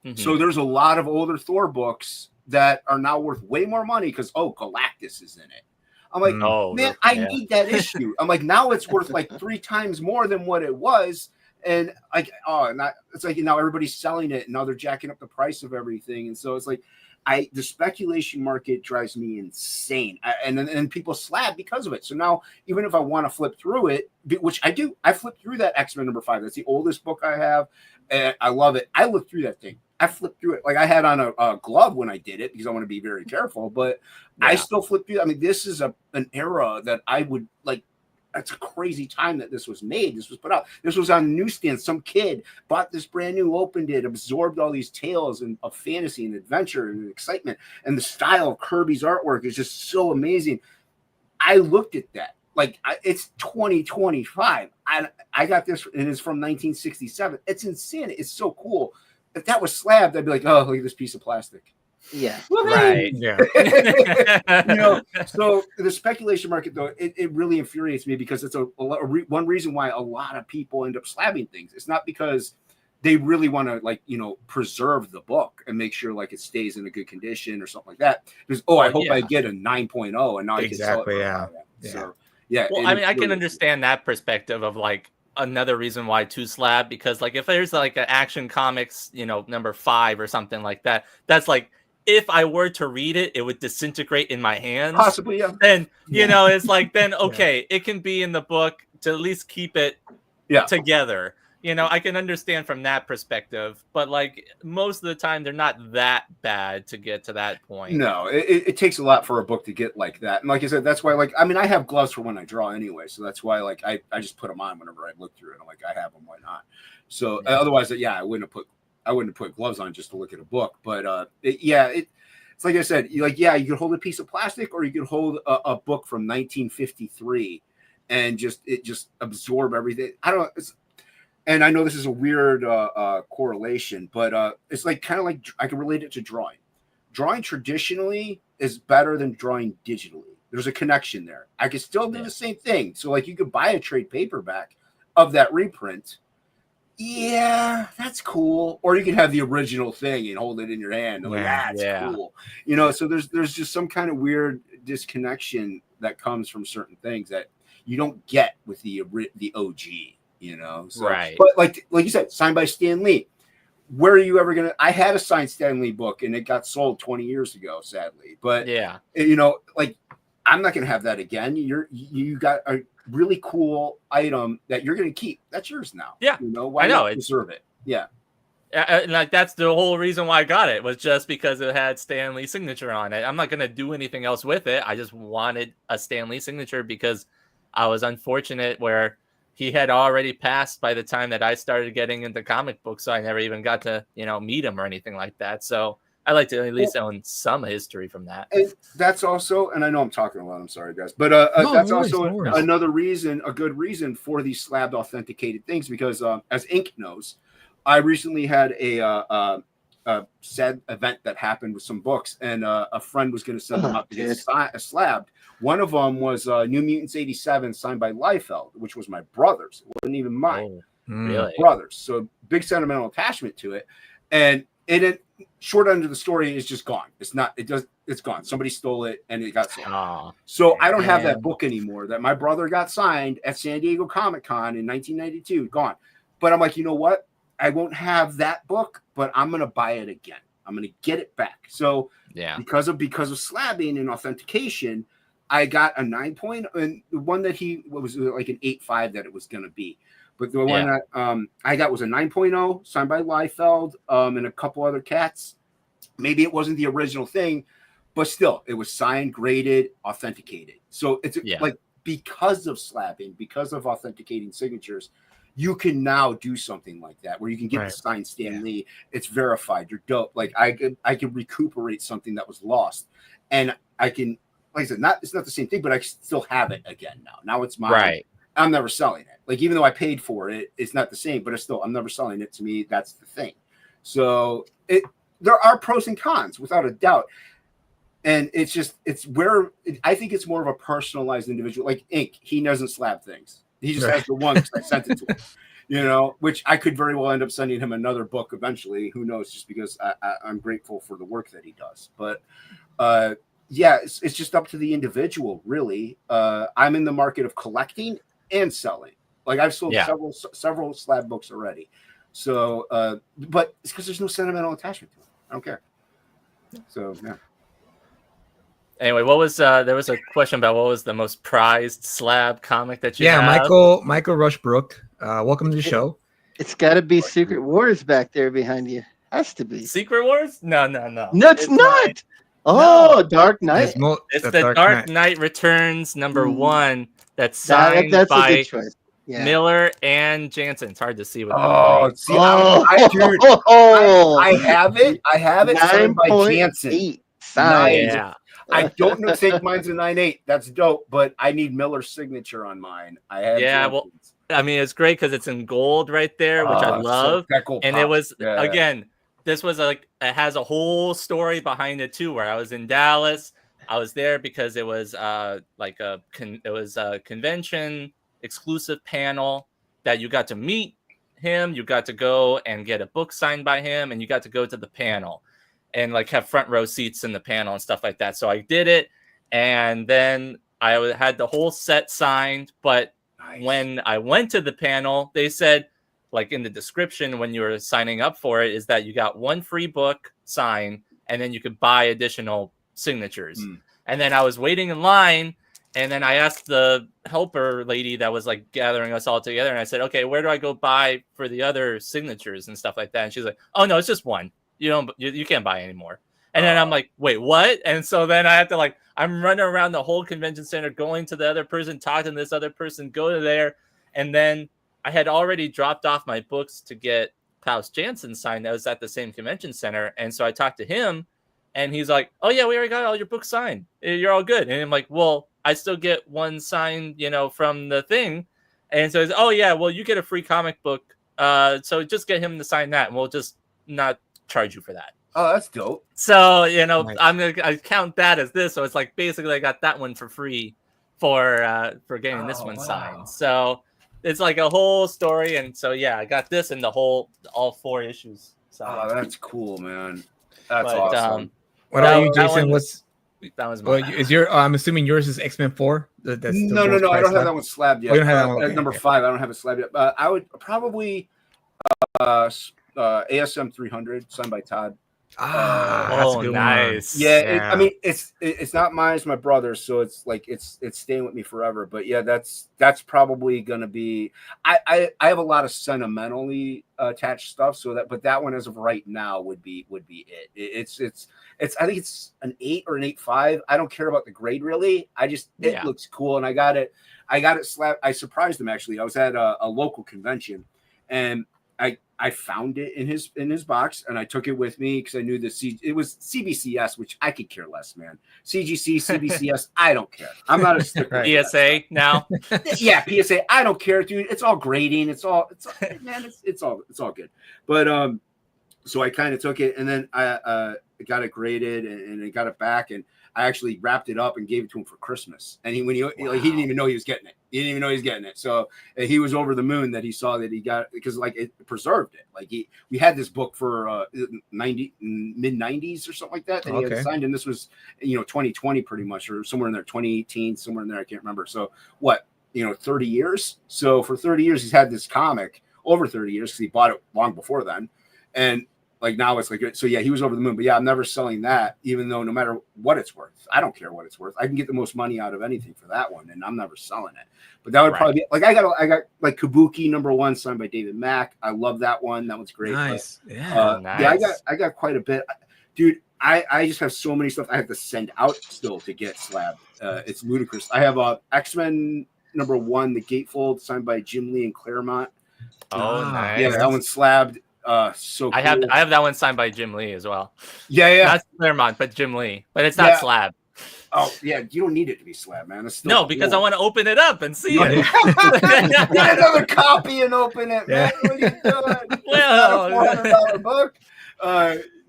Mm-hmm. So there's a lot of older Thor books that are now worth way more money because, Galactus is in it. I'm like, man, I need that issue. I'm like, now it's worth like 3 times more than what it was. And like, it's like, now everybody's selling it, and now they're jacking up the price of everything. And so it's like, the speculation market drives me insane, and people slab because of it. So now, even if I want to flip through it, which I do, I flip through that X-Men #5. That's the oldest book I have, and I love it. I look through that thing. I flipped through it. Like I had on a glove when I did it because I want to be very careful, but I still flipped through. I mean, this is an era that I would like. That's a crazy time that this was made. This was put out. This was on newsstand. Some kid bought this brand new, opened it, absorbed all these tales of fantasy and adventure and excitement. And the style of Kirby's artwork is just so amazing. I looked at that. Like, it's 2025. I got this, and it's from 1967. It's insane. It's so cool. If that was slabbed, I'd be like, oh, look at this piece of plastic. Yeah. Right. Yeah. So the speculation market, though, it really infuriates me because it's one reason why a lot of people end up slabbing things. It's not because they really want to preserve the book and make sure like it stays in a good condition or something like that. Because I hope I get a 9.0 and now I can sell it. Yeah. So yeah. Well, I mean, I can understand that perspective of like another reason why to slab, because like if there's like an Action Comics, #5 or something like that, that's like, if I were to read it, it would disintegrate in my hands. Possibly, yeah. Then, it's like, then, okay, it can be in the book to at least keep it together. I can understand from that perspective, but like most of the time, they're not that bad to get to that point. No, it takes a lot for a book to get like that. And like I said, that's why, like, I mean, I have gloves for when I draw anyway. So that's why, like, I just put them on whenever I look through it. I'm like, I have them, why not? So otherwise, I wouldn't have put gloves on just to look at a book. But it's like I said, you could hold a piece of plastic or you could hold a book from 1953 and just absorb everything. And I know this is a weird correlation, but it's like kind of like I can relate it to drawing. Drawing traditionally is better than drawing digitally. There's a connection there. I could still do the same thing. So like you could buy a trade paperback of that reprint. Yeah, that's cool. Or you can have the original thing and hold it in your hand. Like, that's cool. So there's just some kind of weird disconnection that comes from certain things that you don't get with the OG, So, right. But like you said, signed by Stan Lee. Where are you ever gonna? I had a signed Stan Lee book and it got sold 20 years ago, sadly. But like I'm not gonna have that again. You got a really cool item that you're gonna keep. That's yours now. Yeah, why not preserve it? Yeah. And like that's the whole reason why I got it, was just because it had Stan Lee's signature on it. I'm not gonna do anything else with it. I just wanted a Stan Lee signature because I was unfortunate where he had already passed by the time that I started getting into comic books, so I never even got to meet him or anything like that. So I like to at least own some history from that. And that's also, and I know I'm talking a lot, I'm sorry guys, but that's also another reason, a good reason for these slabbed authenticated things, because as Ink knows, I recently had a sad event that happened with some books, and a friend was going to send them out to get slabbed. One of them was New Mutants 87 signed by Liefeld, which was my brother's. It wasn't even mine. Really? Brothers. So big sentimental attachment to it. And short end of the story is just gone. It's gone. Somebody stole it and it got sold. So I don't have that book anymore that my brother got signed at San Diego Comic-Con in 1992. Gone. But I'm like, you know what? I won't have that book, but I'm going to buy it again. I'm going to get it back. So because of slabbing and authentication, I got a 9.0, and the one that was like an 8.5 that it was going to be. But the one that I got was a 9.0 signed by Liefeld and a couple other cats. Maybe it wasn't the original thing, but still, it was signed, graded, authenticated. So it's like, because of slabbing, because of authenticating signatures, you can now do something like that where you can get the signed Stan Lee. It's verified. You're dope. Like I could recuperate something that was lost, and I can, like I said, it's not the same thing, but I still have it again now. Now it's mine. Right. I'm never selling it. Like, even though I paid for it, it's not the same, but I'm never selling it. To me, that's the thing. So there are pros and cons without a doubt. And I think it's more of a personalized individual. Like Ink, he doesn't slab things. He just has the ones I sent it to him, which I could very well end up sending him another book eventually. Who knows? Just because I'm grateful for the work that he does. But it's just up to the individual, really. I'm in the market of collecting and selling. Like, I've sold several slab books already. So, but it's because there's no sentimental attachment to it. I don't care. So yeah. Anyway, what was there was a question about what was the most prized Slab comic that you have? Michael Rushbrook. Welcome to the show. It's got to be Secret Wars back there behind you. Has to be. Secret Wars? No. No, it's not. Oh, Dark Knight. It's the Dark Knight Returns #1 that's signed that's by a good choice. Yeah. Miller and Jansen. It's hard to see with dude, I have it. I have it signed by Jansen. Yeah. I don't know. Think mine's a 9.8. That's dope, but I need Miller's signature on mine. I have. Yeah, well, I mean, it's great because it's in gold right there, which I love. And it was again, this was it has a whole story behind it too. Where I was in Dallas, I was there because it was a convention exclusive panel that you got to meet him, you got to go and get a book signed by him, and you got to go to the panel and have front row seats in the panel and stuff like that. So I did it, and then I had the whole set signed. But when I went to the panel, they said, in the description when you were signing up for it, is that you got one free book signed, and then you could buy additional signatures. And then I was waiting in line, and then I asked the helper lady that was gathering us all together, and I said, okay, where do I go buy for the other signatures and stuff like that? And she's like, oh no, it's just one. You can't buy anymore. And then I'm like, wait, what? And so then I have to I'm running around the whole convention center, going to the other person, talking to this other person, go to there. And then I had already dropped off my books to get Klaus Jansen signed. That was at the same convention center. And so I talked to him, and he's like, oh yeah, we already got all your books signed. You're all good. And I'm like, well, I still get one signed, from the thing. And so he's, oh yeah, well, you get a free comic book. So just get him to sign that, and we'll just not charge you for that. Oh, that's dope. So nice. I count that as this. So it's basically I got that one for free for getting this one signed. So it's a whole story, and so yeah, I got this and all 4 issues. So that's cool, man. That's awesome. What about you, Jason? That was is your? I'm assuming yours is X-Men 4. No. I don't have that one slabbed yet. Oh, you don't have that one? Okay, number 5. I don't have it slabbed yet. I would probably ASM 300 signed by Todd. That's a good nice. One. Yeah. I mean, it's not mine. It's my brother's, so it's it's staying with me forever. But yeah, that's probably gonna be. I have a lot of sentimentally attached stuff, but that one as of right now would be it. It's I think it's an 8 or an 8.5. I don't care about the grade really. It looks cool, and I got it slabbed. I surprised him actually. I was at a local convention, and I found it in his box, and I took it with me because I knew it was CBCS, which I could care less, man. CGC, CBCS, I don't care. I'm not a sticker. PSA now. Yeah, PSA. I don't care, dude. It's all grading. It's all good. But so I kind of took it, and then I got it graded, and I got it back, and I actually wrapped it up and gave it to him for Christmas. And he didn't even know he was getting it. He didn't even know he was getting it. So he was over the moon that he saw that he got it, because it preserved it. We had this book for mid-90s or something like that he had signed, and this was 2020 pretty much, or somewhere in there, 2018, somewhere in there, I can't remember. So 30 years. So for 30 years he's had this comic, over 30 years, because he bought it long before then, and now it's so yeah, he was over the moon. But yeah, I'm never selling that, even though no matter what it's worth, I don't care what it's worth. I can get the most money out of anything for that one, and I'm never selling it. But that would probably be I got Kabuki #1 signed by David Mack. I love that one. That one's great. Nice. But, nice. Yeah, I got quite a bit, dude. I just have so many stuff I have to send out still to get slabbed. It's ludicrous. I have X-Men #1, The Gatefold, signed by Jim Lee and Claremont. Oh, nice. Yeah, that one's slabbed. So cool. I have that one signed by Jim Lee as well. Yeah. Not Claremont, but Jim Lee. But it's not Slab. Oh yeah, you don't need it to be Slab, man. No, because I want to open it up and see it. Get another copy and open it, man. What are you doing? Well, $400 book.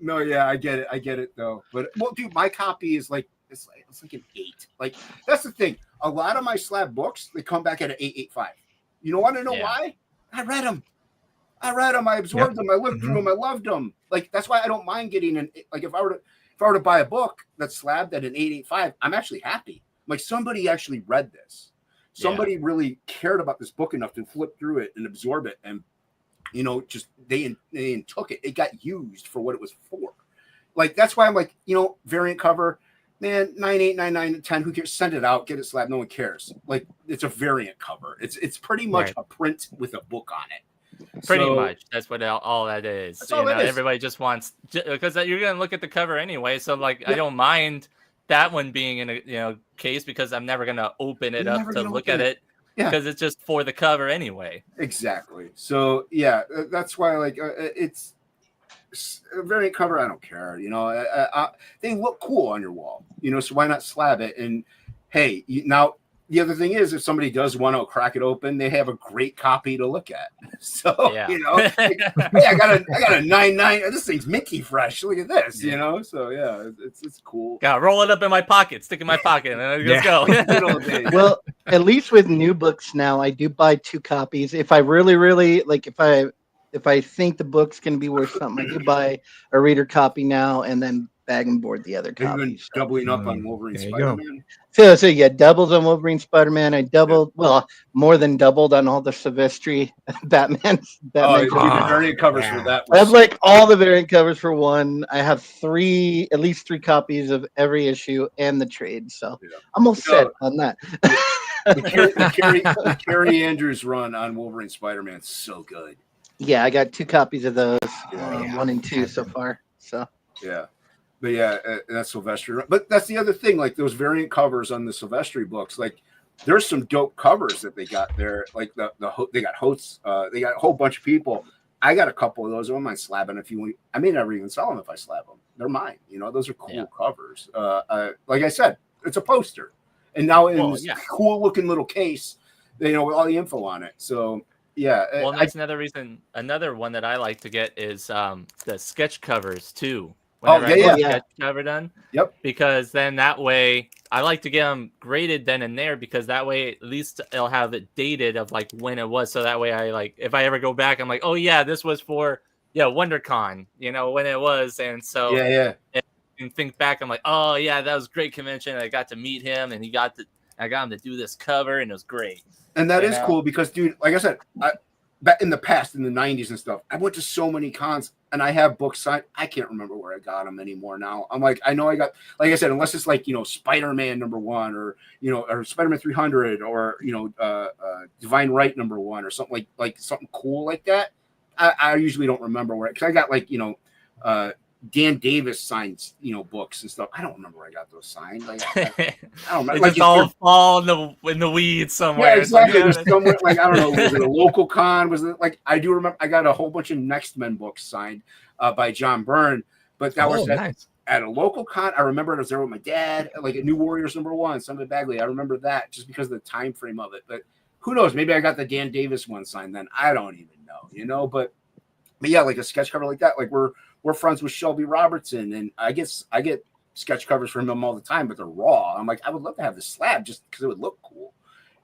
No, yeah, I get it though. But dude, my copy is it's like an 8. That's the thing. A lot of my Slab books, they come back at an 8.85. You want to know why? I read them. I absorbed them. I looked through them. I loved them. That's why I don't mind getting if I were to buy a book that's slabbed at an 8.85, I'm actually happy. Somebody actually read this. Somebody really cared about this book enough to flip through it and absorb it, and just they took it. It got used for what it was for. like that's why I'm like, variant cover, man, 9.8, 9.9, 10. Who cares? Send it out, get it slabbed. No one cares. Like it's a variant cover. It's pretty much a print with a book on it. Pretty much, that's what all that is. That's all it is. Everybody just wants because you're gonna look at the cover anyway. So like, I don't mind that one being in a case because I'm never gonna open it up to look at it. Because it's just for the cover anyway. Exactly. So yeah, that's why like it's a variant cover. I don't care. They look cool on your wall. So why not slab it? And hey, now the other thing is, if somebody does want to crack it open, they have a great copy to look at. So like, hey, I got a 9.9. This thing's minty fresh. Look at this. So yeah, it's cool. Gotta roll it up in my pocket, stick it in my pocket, and let's go. Well, at least with new books now, I do buy 2 copies. If I really like, if I think the book's gonna be worth something, I do buy a reader copy now, and then bag and board the other copies. Doubling up on Wolverine Spider-Man. So yeah, doubles on Wolverine Spider-Man. I doubled, more than doubled on all the Silvestri Batman. The variant covers for that. I have like all the variant covers for one. I have at least 3 copies of every issue and the trade. So I'm all set on that. The Carrie Andrews run on Wolverine Spider-Man is so good. Yeah, I got 2 copies of those, 1 and 2 so far. So yeah. But yeah, that's Silvestri. But that's the other thing, like those variant covers on the Silvestri books, like there's some dope covers that they got there. Like they got hosts, they got a whole bunch of people. I got a couple of those. I don't mind slabbing if you want. I may never even sell them if I slab them. They're mine. Those are cool covers. Like I said, it's a poster, and now in this cool looking little case, with all the info on it. So yeah. Well, that's another reason. Another one that I like to get is the sketch covers too. Whenever I get sketch cover done. Yep. Because then that way I like to get them graded then and there, because that way at least it'll have it dated of like when it was. So that way I like, if I ever go back, I'm like, oh yeah, this was for WonderCon, when it was. And so and think back, I'm like, oh yeah, that was a great convention. I got to meet him, and I got him to do this cover, and it was great. And that is cool because, dude, like I said, back in the past, in the 90s and stuff, I went to so many cons and I have books signed. I can't remember where I got them anymore now. I'm like, I know I got, like I said, unless it's like, Spider-Man #1 or, or Spider-Man 300 or, Divine Right #1 or something like something cool like that. I usually don't remember where, because I got like, Dan Davis signed, books and stuff. I don't remember where I got those signed. Like, I don't remember. It's all fall in the weeds somewhere. Yeah, exactly. Somewhere, like, I don't know. Was it a local con? Was it like, I do remember I got a whole bunch of Next Men books signed by John Byrne, but that was at a local con. I remember I was there with my dad, like a New Warriors #1, Sunday Bagley. I remember that just because of the time frame of it. But who knows? Maybe I got the Dan Davis one signed then. I don't even know, But yeah, like a sketch cover like that. Like we're friends with Shelby Robertson, and I get sketch covers from him all the time, but they're raw. I'm like, I would love to have the slab just because it would look cool.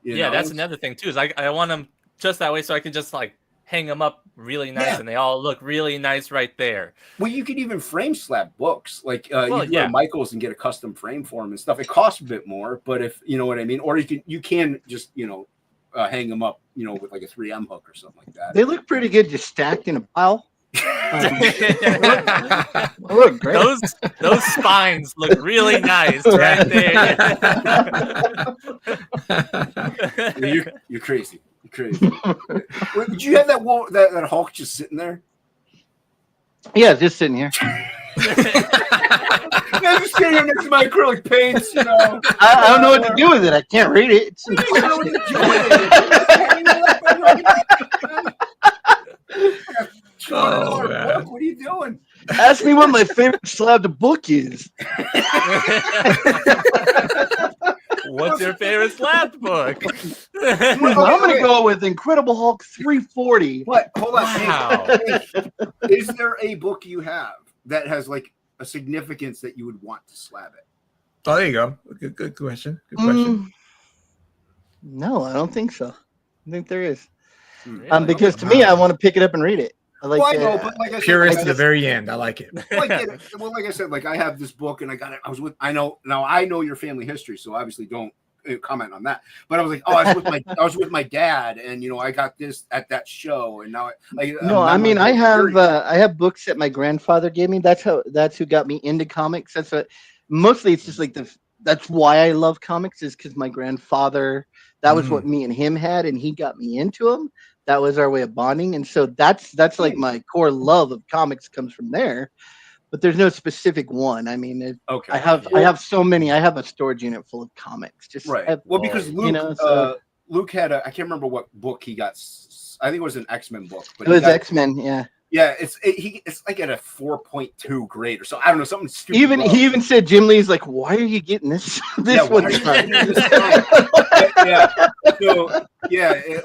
That's another thing too. Is I want them just that way, so I can just like hang them up really nice, and they all look really nice right there. Well, you could even frame slab books, like you can go to Michael's and get a custom frame for them and stuff. It costs a bit more, but if you know what I mean, or you can just hang them up, with like a 3M hook or something like that. They look pretty good, just stacked in a pile. Look great. Those spines look really nice right there. You're crazy. You're crazy. Did you have that Hulk just sitting there? Yeah, just sitting here. I'm just sitting here next to my acrylic paints. I don't know what to do with it. I can't read it. It's book. What are you doing? Ask me what my favorite slab book is. What's your favorite slab book? I'm going to go with Incredible Hulk 340. What? Hold on. Wow. Is there a book you have that has like a significance that you would want to slab it? Oh, there you go. Good question. Good question. No, I don't think so. I think there is. Really? Because to me, I want to pick it up and read it. I like I know, but like I said, purist to the very end. I like it. Like I said, like I have this book and I got it. I know your family history, so obviously don't comment on that. But I was like, oh, I was with my dad, and I got this at that show, and now no, I mean I have books that my grandfather gave me. That's who got me into comics. That's what mostly it's just like that's why I love comics is because my grandfather. That was what me and him had, and he got me into them. That was our way of bonding, and so that's like my core love of comics comes from there. But there's no specific one. I mean, okay. I have so many. I have a storage unit full of comics. Just right. Because Luke, Luke had I can't remember what book he got. I think it was an X-Men book. But it was X-Men. Yeah. Yeah, it's like at a 4.2 grade or so. I don't know, something stupid. He even said Jim Lee's like, why are you getting this one? Yeah. So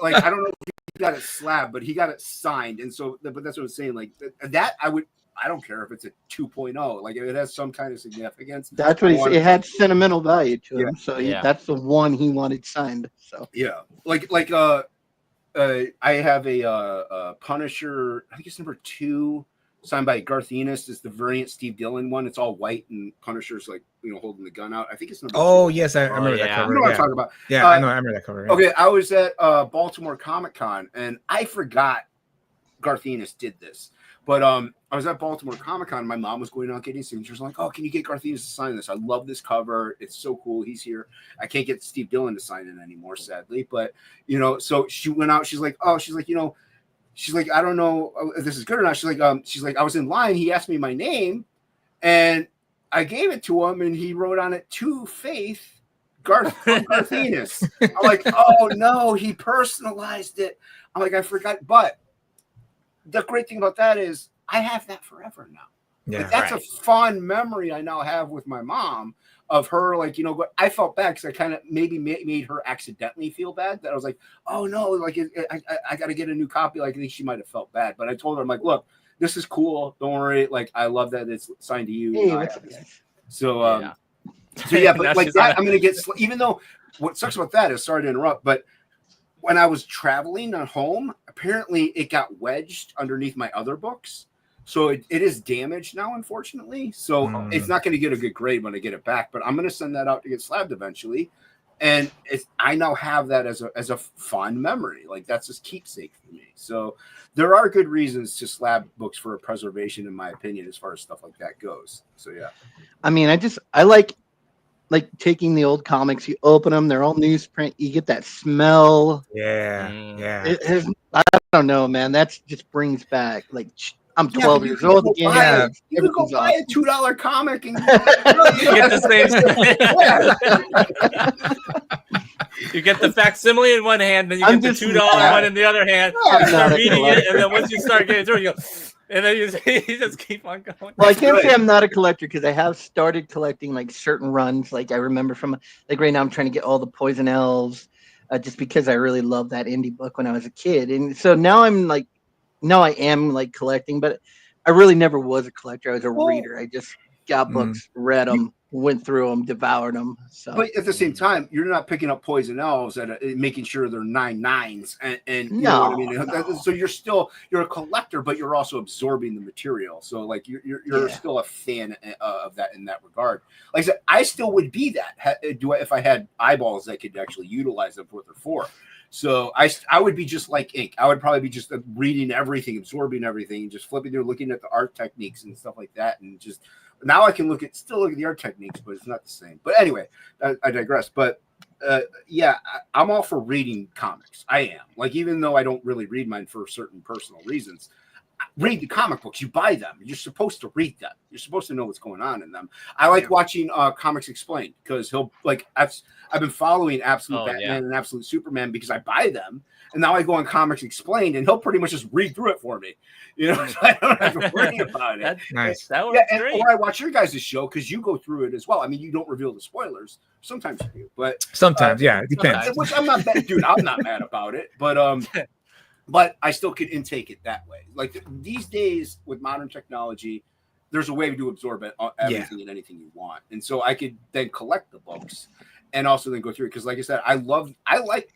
like I don't know if he got it slab, but he got it signed, and so but that's what I'm saying. Like that, I don't care if it's a 2.0. Like if it has some kind of significance. That's what it had sentimental value to him. So that's the one he wanted signed. So yeah, like I have a Punisher. I think it's number 2, signed by Garth Ennis. It's the variant Steve Dillon one. It's all white, and Punisher's like holding the gun out. I think it's number 2. Yes, I remember that cover. You know what I'm talking about? Yeah, I remember that cover. Yeah. Okay, I was at Baltimore Comic Con, and I forgot Garth Ennis did this. But I was at Baltimore Comic Con. My mom was going out getting signatures. I'm like, oh, can you get Garth Ennis to sign this? I love this cover. It's so cool. He's here. I can't get Steve Dillon to sign it anymore, sadly. But so she went out. She's like, I don't know if this is good or not. She's like, I was in line. He asked me my name, and I gave it to him, and he wrote on it to Faith Garth Ennis. I'm like, oh no, he personalized it. I'm like, I forgot, but. The great thing about that is I have that forever now. Yeah, like that's a fond memory I now have with my mom of her. Like, I felt bad because I kind of maybe made her accidentally feel bad. That I was like, oh no, like I got to get a new copy. Like I think she might have felt bad, but I told her, I'm like, look, this is cool. Don't worry. Like I love that it's signed to you. Hey, so but like that, I'm gonna get. Even though what sucks about that is, sorry to interrupt, but. When I was traveling at home, apparently it got wedged underneath my other books. So it is damaged now, unfortunately. So it's not going to get a good grade when I get it back, but I'm going to send that out to get slabbed eventually. And I now have that as a fond memory. Like that's just keepsake for me. So there are good reasons to slab books for preservation, in my opinion, as far as stuff like that goes. So, yeah. I mean, I like taking the old comics, you open them, they're all newsprint, you get that smell. Yeah. I don't know, man. That just brings back I'm 12 years old again. You could go buy a $2 comic and you get the same. You get the facsimile in one hand, then you get the $2 one in the other hand. You start reading it, and then once you start getting through, you go. And then you just keep on going. Well, I can't say I'm not a collector because I have started collecting certain runs. Like I remember from right now, I'm trying to get all the Poison Elves, just because I really loved that indie book when I was a kid. And so now I am collecting, but I really never was a collector. I was a reader. I just got books, read them, went through them, devoured them. So, but at the same time, you're not picking up Poison Elves and making sure they're 9 9s, and you know what I mean. No. So you're a collector, but you're also absorbing the material. So you're still a fan of that in that regard. Like I said, I still would be that if I had eyeballs that could actually utilize them for what they're for. So I would be just like ink. I would probably be just reading everything, absorbing everything, just flipping through, looking at the art techniques and stuff like that, and just. Now I can still look at the art techniques, but it's not the same. But anyway, I digress. But I'm all for reading comics. I am. Even though I don't really read mine for certain personal reasons, read the comic books. You buy them. You're supposed to read them. You're supposed to know what's going on in them. I like watching Comics Explained because I've been following Absolute Batman and Absolute Superman because I buy them. And now I go on Comics Explained, and he'll pretty much just read through it for me. So I don't have to worry about it. That's nice. That was great. Or I watch your guys' show because you go through it as well. I mean, you don't reveal the spoilers. Sometimes you do, but sometimes, it depends. Which I'm not mad, dude. I'm not mad about it, but I still could intake it that way. These days with modern technology, there's a way to absorb everything and anything you want, and so I could then collect the books and also then go through it because, like I said, I like.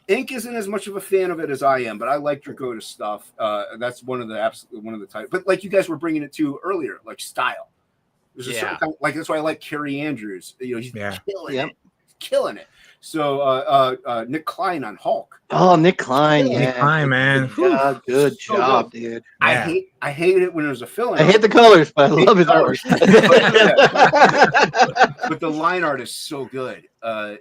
Ink isn't as much of a fan of it as I am, but I like Dracota's stuff. That's one of the types. But like you guys were bringing it to earlier, like style. There's a certain kind, that's why I like Kerry Andrews. He's killing it. So Nick Klein on Hulk. Oh, Nick Klein, yeah. Nick Klein, man. Yeah, good So job, good. dude. Yeah. I hate it when there's a fill-in. I hate the colors, but I love his artwork. But the line art is so good. But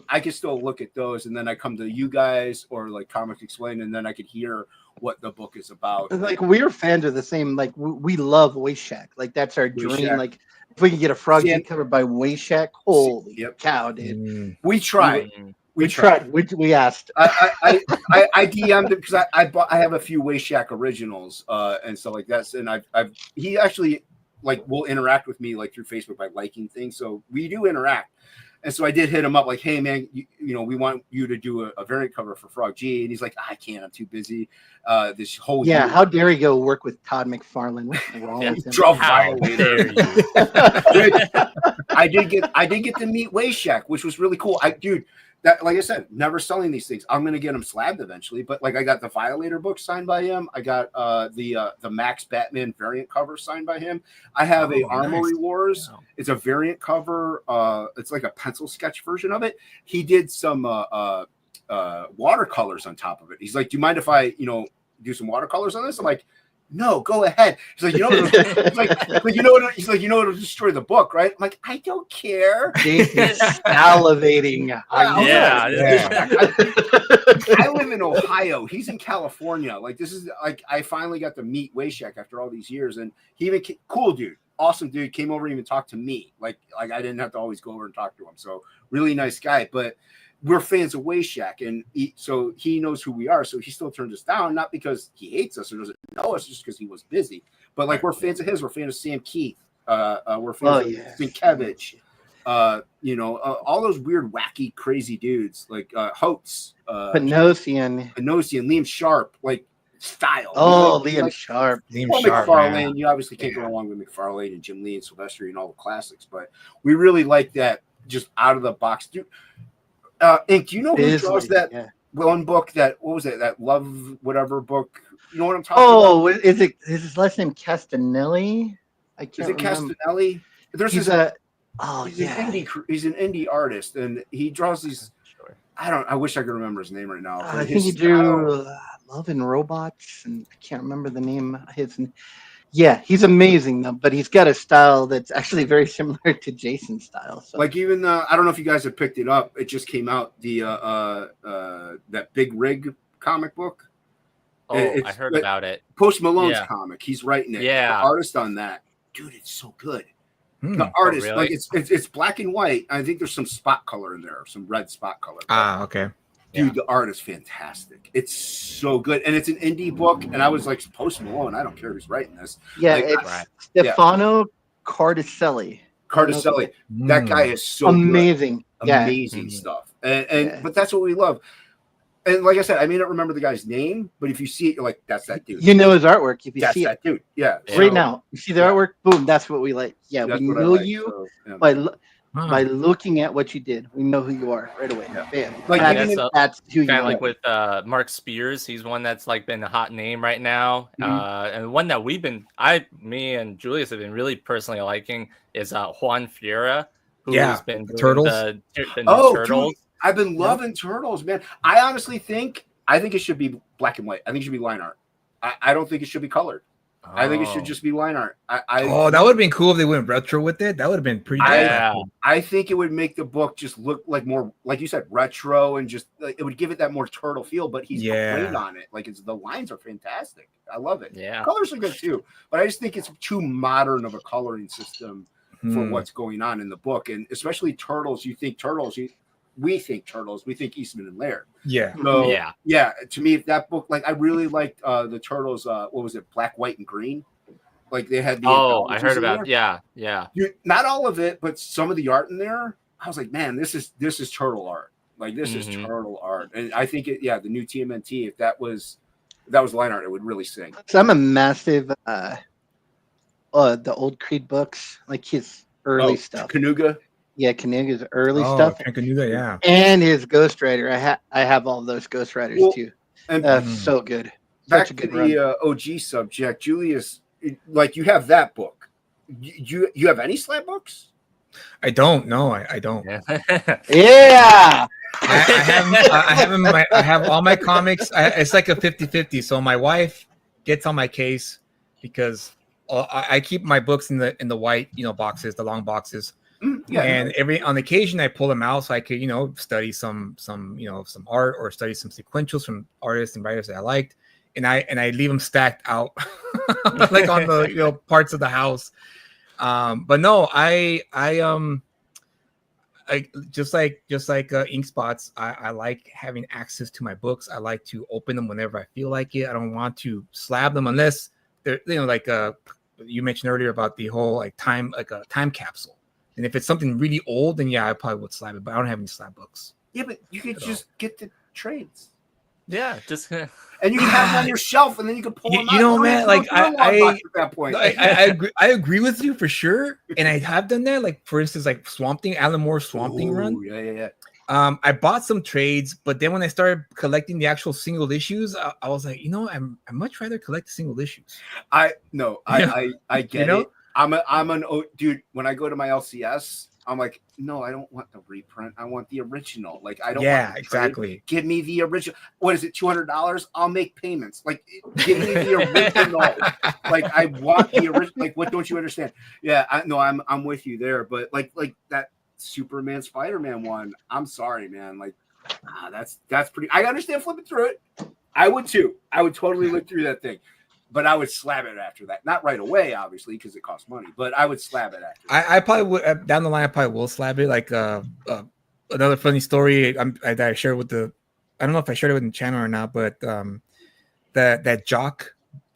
I can still look at those, and then I come to you guys or like Comics Explained, and then I could hear what the book is about. Like we're fans of the same. Like we love Wayshack. Like that's our dream. Like if we can get a Frog G cover by Wayshack, holy cow, dude. We tried. We tried. We asked. I DM'd it because I have a few Wayshack originals and stuff like that. And he actually like will interact with me like through Facebook by liking things. So we do interact. And so I did hit him up like, hey man, you know, we want you to do a variant cover for Frog G. And he's like, I can't, I'm too busy. This whole year. How dare he go work with Todd McFarlane? What's wrong with him? Draw Violator. I did get to meet Wayshack, which was really cool. That, like I said, never selling these things. I'm gonna get them slabbed eventually, but like I got the Violator book signed by him. I got the Max Batman variant cover signed by him. I have a Armory Wars. Wow. It's a variant cover. It's like a pencil sketch version of it. He did some watercolors on top of it. He's like, "Do you mind if I, do some watercolors on this?" I'm like, no, go ahead. He's like, he's like, it'll destroy the book, right? I'm like, I don't care. He's salivating. I live in Ohio. He's in California. Like, this is like, I finally got to meet Wayshack after all these years, and he even cool dude, awesome dude, came over and even talked to me. Like I didn't have to always go over and talk to him. So really nice guy, but we're fans of Wayshack, and so he knows who we are. So he still turned us down, not because he hates us or doesn't know us, just because he was busy. But like we're fans of his. We're fans of Sam Keith. We're fans of Sienkiewicz. All those weird, wacky, crazy dudes like Holtz, Panosian, Liam Sharp, like style. Liam Sharp. McFarlane. Man. You obviously can't go along with McFarlane and Jim Lee and Silvestri and all the classics, but we really like that just out of the box, dude. Ink, do you know who draws that one book? What was it? That Love whatever book? You know what I'm talking about? Oh, is his last name Castanelli? I can't remember. Castanelli? He's an indie artist, and he draws these. I wish I could remember his name right now. I think he drew Love and Robots, and I can't remember the name. Yeah, he's amazing though, but he's got a style that's actually very similar to Jason's style. So. Like even I don't know if you guys have picked it up. It just came out, the that Big Rig comic book. Oh, I heard about it. Post Malone's comic. He's writing it. Yeah, the artist on that, dude, it's so good. The artist, really? Like it's black and white. I think there's some spot color in there, some red spot color. Okay. Dude, the art is fantastic. It's so good. And it's an indie book. And I was like, Post Malone, I don't care who's writing this. Yeah, it's Stefano Cardicelli. That guy is so amazing. Good. Amazing stuff. And but that's what we love. And like I said, I may not remember the guy's name, but if you see it, you're like, that's that dude. You know his artwork if you see that dude. Yeah. Right now, you see the artwork, boom, that's what we like. Yeah, we know you by looking at what you did. We know who you are right away. Bam. Like that's who you are. Like with Mark Spears, he's one that's like been a hot name right now. And one that me and Julius have been really personally liking is Juan Fiera, who's been doing Turtles. The Turtles. Dude, I've been loving Turtles, man. I honestly think it should be black and white. I think it should be line art. I don't think it should be colored. I think it should just be line art. That would have been cool if they went retro with it. That would have been pretty cool. I think it would make the book just look like more, like you said, retro, and just like, it would give it that more turtle feel, but he's playing on it. Like the lines are fantastic. I love it. Yeah. Colors are good too, but I just think it's too modern of a coloring system for what's going on in the book. And especially Turtles, we think Turtles, we think Eastman and Laird. Yeah. So, to me, that book, like, I really liked the Turtles. What was it? Black, White, and Green. Like they had. I heard about. Yeah. Dude, not all of it, but some of the art in there. I was like, man, this is turtle art. Like this is turtle art, and I think the new TMNT. If that was line art, it would really sing. So I'm a massive the old Creed books, like his early stuff. Kanuga. Yeah, Kanuga's early stuff. Kanuga, and his Ghost Rider. I have all of those Ghost Riders too. And so good. Back to the OG subject, Julius. Like you have that book. You have any Slab books? I don't. No, I don't. Yeah. I have all my comics. It's like a 50-50. So my wife gets on my case because I keep my books in the white, boxes, the long boxes. Yeah. And on occasion I pull them out so I could, study some art or study some sequentials from artists and writers that I liked. And I leave them stacked out like on the parts of the house. But no, I just like ink spots. I like having access to my books. I like to open them whenever I feel like it. I don't want to slab them unless they're like you mentioned earlier about the whole a time capsule. And if it's something really old, then yeah, I probably would slab it. But I don't have any slab books. Yeah, but you could just get the trades. Yeah, just and you can have them on your shelf, and then you can pull them out. You know, man, like at that point. I agree with you for sure, and I have done that. Like for instance, like Swamp Thing, Alan Moore's Swamp Thing run. Yeah. I bought some trades, but then when I started collecting the actual single issues, I was like, I much rather collect the single issues. I get it. I'm an dude. When I go to my LCS, I'm like, no, I don't want the reprint. I want the original. Like, I don't. Yeah, exactly. Give me the original. What is it? $200? I'll make payments. Like, give me the original. Like, I want the original. Like, what don't you understand? Yeah, I'm with you there. But like that Superman, Spider-Man one. I'm sorry, man. Like, that's pretty. I understand flipping through it. I would too. I would totally look through that thing. But I would slab it after that. Not right away, obviously, because it costs money. But I would slab it after that. I probably would down the line. I probably will slab it. Like another funny story that I shared with I don't know if I shared it with the channel or not, but that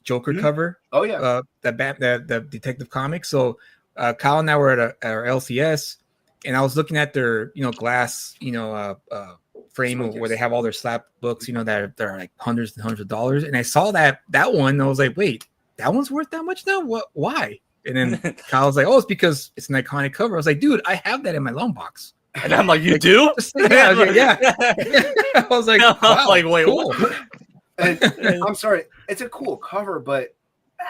Joker cover. Oh yeah. The Detective Comics. So Kyle and I were at our LCS, and I was looking at their glass frame where they have all their slap books, that are like hundreds and hundreds of dollars. And I saw that one, and I was like, wait, that one's worth that much now? What? Why? And then Kyle was like, oh, it's because it's an iconic cover. I was like, dude, I have that in my long box. And I'm like, you do? Yeah. I was like, wow, like, wait, cool. what? And I'm sorry, it's a cool cover, but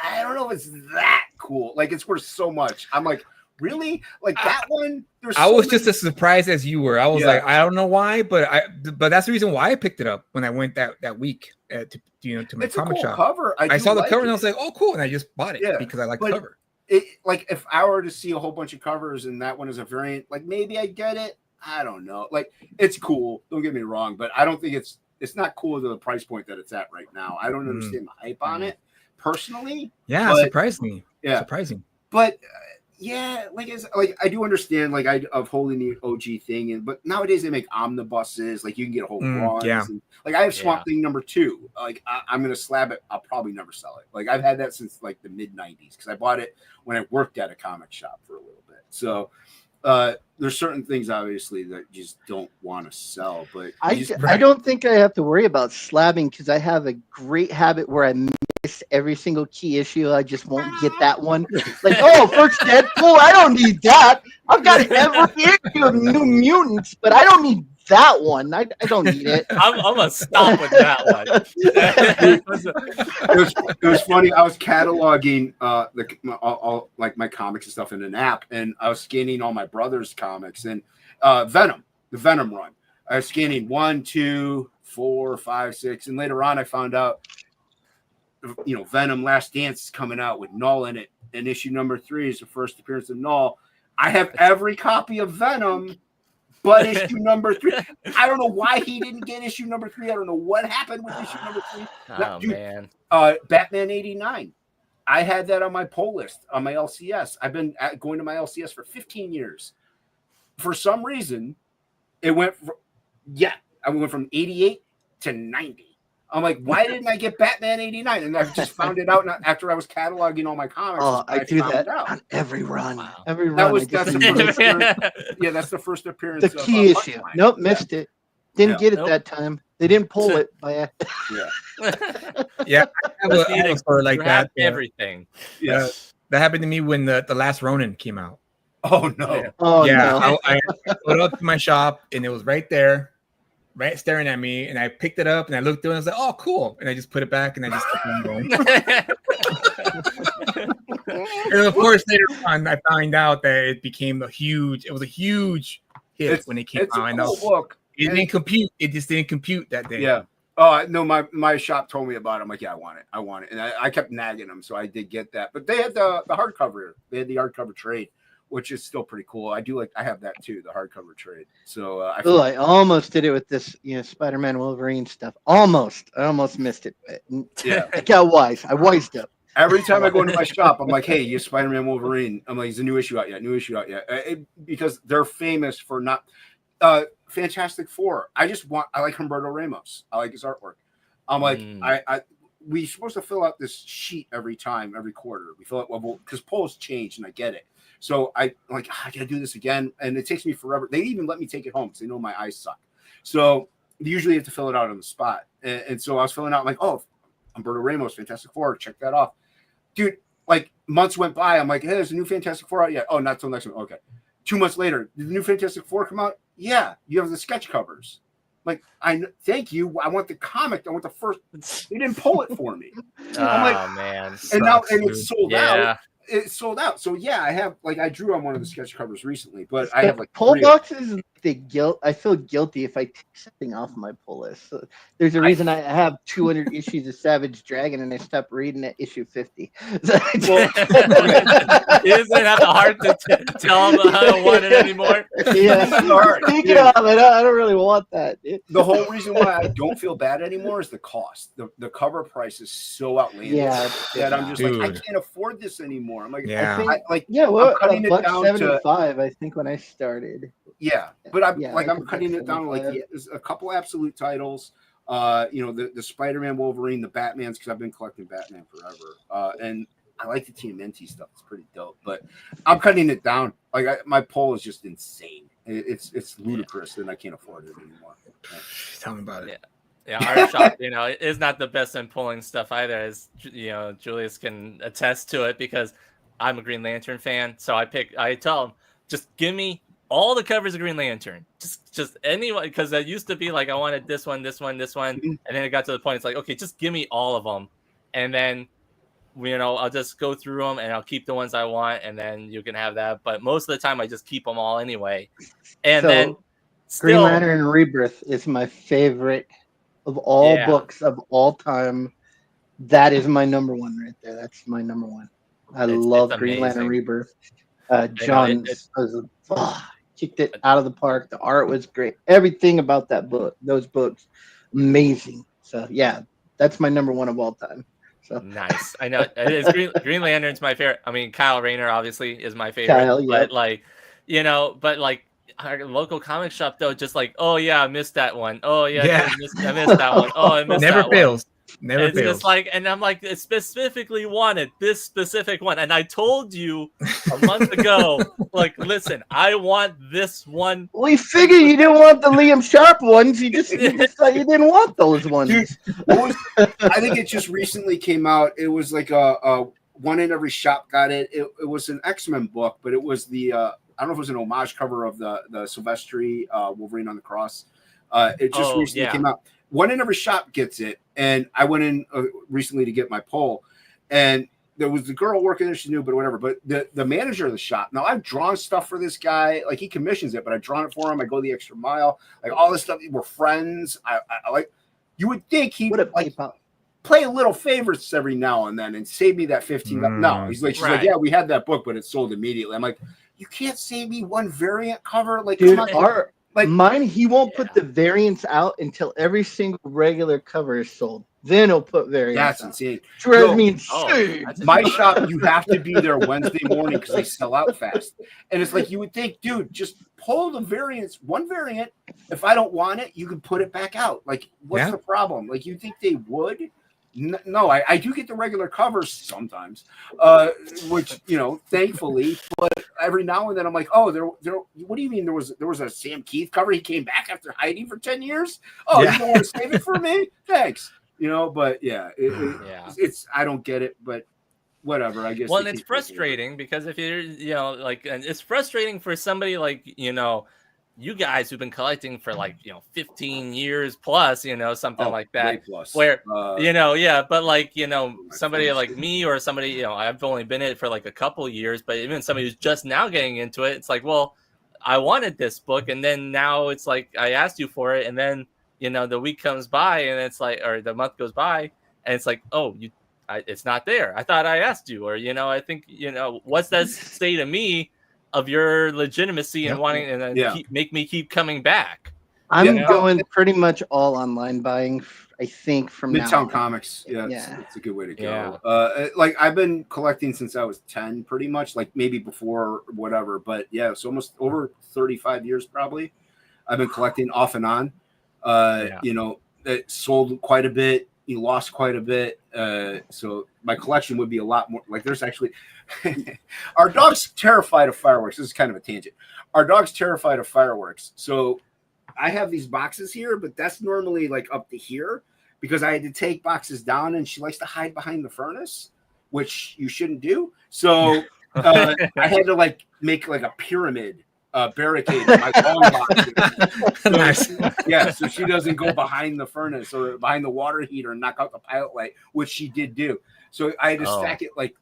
I don't know if it's that cool. Like, it's worth so much. I'm like, really? Like that one? I was just as surprised as you were. I was like, I don't know why, but that's the reason why I picked it up when I went that week to my comic shop. Cover. I saw the cover and I was like, oh, cool, and I just bought it because I like the cover. Like if I were to see a whole bunch of covers and that one is a variant, like maybe I get it. I don't know. Like it's cool. Don't get me wrong, but I don't think it's not cool to the price point that it's at right now. I don't understand the hype on it personally. Yeah, it surprised me. Yeah, surprising. But yeah, like I do understand of holding the OG thing, but nowadays they make omnibuses. Like you can get a whole runs. Yeah. And, like I have Swamp Thing #2. Like I'm gonna slab it. I'll probably never sell it. Like I've had that since like the mid '90s because I bought it when I worked at a comic shop for a little bit. So there's certain things obviously that you just don't want to sell. But I don't think I have to worry about slabbing because I have a great habit where I miss every single key issue. I just won't get that one. Like, oh, first Deadpool, I don't need that. I've got every issue of New Mutants, but I don't need that one. I don't need it. I'm gonna stop with that one. It was funny. I was cataloging all like my comics and stuff in an app, and I was scanning all my brother's comics and the Venom run. I was scanning 1, 2, 4, 5, 6, and later on I found out Venom Last Dance is coming out with Null in it, and issue #3 is the first appearance of Null. I have every copy of Venom. But issue #3, I don't know why he didn't get issue #3. I don't know what happened with issue #3. Oh, man. Batman 89. I had that on my pull list on my LCS. I've been going to my LCS for 15 years. For some reason, I went from 88 to 90. I'm like, why didn't I get Batman 89? And I just found it out after I was cataloging all my comics. Oh, I do that on every run. Wow. Every run. That's the first appearance. The key issue. Nope, missed it. Didn't get it that time. They didn't pull it by Yeah. I have a story like that. Everything. Yeah. That happened to me when the Last Ronin came out. Oh no. Yeah. Oh no. I put it up to my shop and it was right there. Right, staring at me, and I picked it up and I looked through it and I was like, "Oh, cool!" And I just put it back and I just kept on going. And of course, later on, I found out that it was a huge hit when it came out. It's a cool book. It didn't compute. It just didn't compute that day. Yeah. Oh no, my shop told me about it. I'm like, yeah, I want it, and I kept nagging them, so I did get that. But they had the hardcover. They had the hardcover trade, which is still pretty cool. I have that too, the hardcover trade. So I almost did it with this, Spider-Man Wolverine stuff. I almost missed it. Yeah, I got wise. I wised up. Every time I go into my shop, I'm like, hey, you Spider-Man Wolverine. I'm like, is a new issue out yet? Because they're famous for not. Fantastic Four. I like Humberto Ramos. I like his artwork. I'm like, we're supposed to fill out this sheet every quarter. We fill it because polls change, and I get it. So I'm like, I gotta do this again, and it takes me forever. They even let me take it home because they know my eyes suck. So usually you have to fill it out on the spot. And so I was filling out, I'm like, oh, Humberto Ramos, Fantastic Four, check that off, dude. Like months went by. I'm like, hey, there's a new Fantastic Four out yet? Oh, not till next month. Okay. 2 months later, did the new Fantastic Four come out? Yeah, you have the sketch covers. Like, thank you. I want the comic. I want the first. They didn't pull it for me. Man. And it's sold out. It's sold out. So yeah, I have I drew on one of the sketch covers recently, but I have pull boxes. I feel guilty if I take something off my pull list. So there's a reason I have 200 issues of Savage Dragon, and I stopped reading at issue 50. You doesn't have the heart to tell them I don't want it anymore. Yeah, take it off. I don't really want that. The whole reason why I don't feel bad anymore is the cost. The cover price is so outlandish that I'm just I can't afford this anymore. I'm like, $1.75, I think, when I started. Yeah, but I'm cutting it down to there's a couple absolute titles. The Spider-Man, Wolverine, the Batmans, because I've been collecting Batman forever. And I like the TMNT stuff; it's pretty dope. But I'm cutting it down. My pull is just insane. It's ludicrous, and I can't afford it anymore. Tell me about it. Yeah, our shop, is not the best in pulling stuff either, as Julius can attest to it, because I'm a Green Lantern fan. So I tell him, just give me all the covers of Green Lantern, just anyone, because I used to be like, I wanted this one, and then it got to the point it's like, okay, just give me all of them, and then I'll just go through them and I'll keep the ones I want, and then you can have that. But most of the time, I just keep them all anyway. And then Green Lantern Rebirth is my favorite of all books of all time. That is my number one right there. That's my number one. I love Green Lantern Rebirth. John kicked it out of the park. The art was great. Everything about those books, amazing. So yeah, that's my number one of all time. So nice. I know it is. Green Lantern's my favorite. I mean, Kyle Rayner obviously is my favorite. But our local comic shop though, just oh yeah, I missed that one. Oh yeah, I missed that one. Oh, I missed Never that fails. One. Never it's fails. just and I'm like, it specifically wanted this specific one, and I told you a month ago, listen, I want this one. We figured you didn't want the Liam Sharp ones. You just thought you didn't want those ones. Dude, I think it just recently came out. It was a one in every shop got it. It was an X-Men book, but it was the I don't know if it was an homage cover of the Silvestri Wolverine on the Cross. It just recently came out. One in every shop gets it, and I went in recently to get my poll, and there was the girl working there. She knew, but whatever. But the manager of the shop. Now I've drawn stuff for this guy. He commissions it, but I've drawn it for him. I go the extra mile. All this stuff. We're friends. I like. You would think he would play a little favorites every now and then and save me that 15. No, she's like, yeah, we had that book, but it sold immediately. I'm like, you can't save me one variant cover. Dude, mine, he won't put the variants out until every single regular cover is sold. Then he'll put variants. That's out. insane. Drives me insane. My shop, you have to be there Wednesday morning because they sell out fast. And it's you would think, dude, just pull the variants, one variant. If I don't want it, you can put it back out. What's the problem? You think they would? No, I do get the regular covers sometimes, which thankfully. But every now and then I'm like, oh, there. What do you mean there was a Sam Keith cover? He came back after hiding for 10 years. Oh, you don't want to save it for me? Thanks. But it's I don't get it, but whatever. I guess. Well, and it's frustrating because if you're and it's frustrating for somebody you guys who've been collecting for like 15 years plus, something like that, way plus. Where but like somebody like me or somebody I've only been in it for like a couple years, but even somebody who's just now getting into it, it's like, well, I wanted this book, and then now it's like I asked you for it, and then the week comes by, and it's like, or the month goes by, and it's like, oh, it's not there. I thought I asked you, or I think what's that say to me of your legitimacy and wanting and make me keep coming back. I'm going pretty much all online buying, I think, from Midtown now. Comics. It's a good way to go. Like I've been collecting since I was 10, pretty much, like maybe before whatever, but it's almost over 35 years probably. I've been collecting off and on. It sold quite a bit. You lost quite a bit. So my collection would be a lot more. Like there's actually our dog's terrified of fireworks. This is kind of a tangent. Our dog's terrified of fireworks. So I have these boxes here, but that's normally like up to here because I had to take boxes down, and she likes to hide behind the furnace, which you shouldn't do. So I had to like make like a pyramid barricade in my long box. So she doesn't go behind the furnace or behind the water heater and knock out the pilot light, which she did do. So I had to stack it like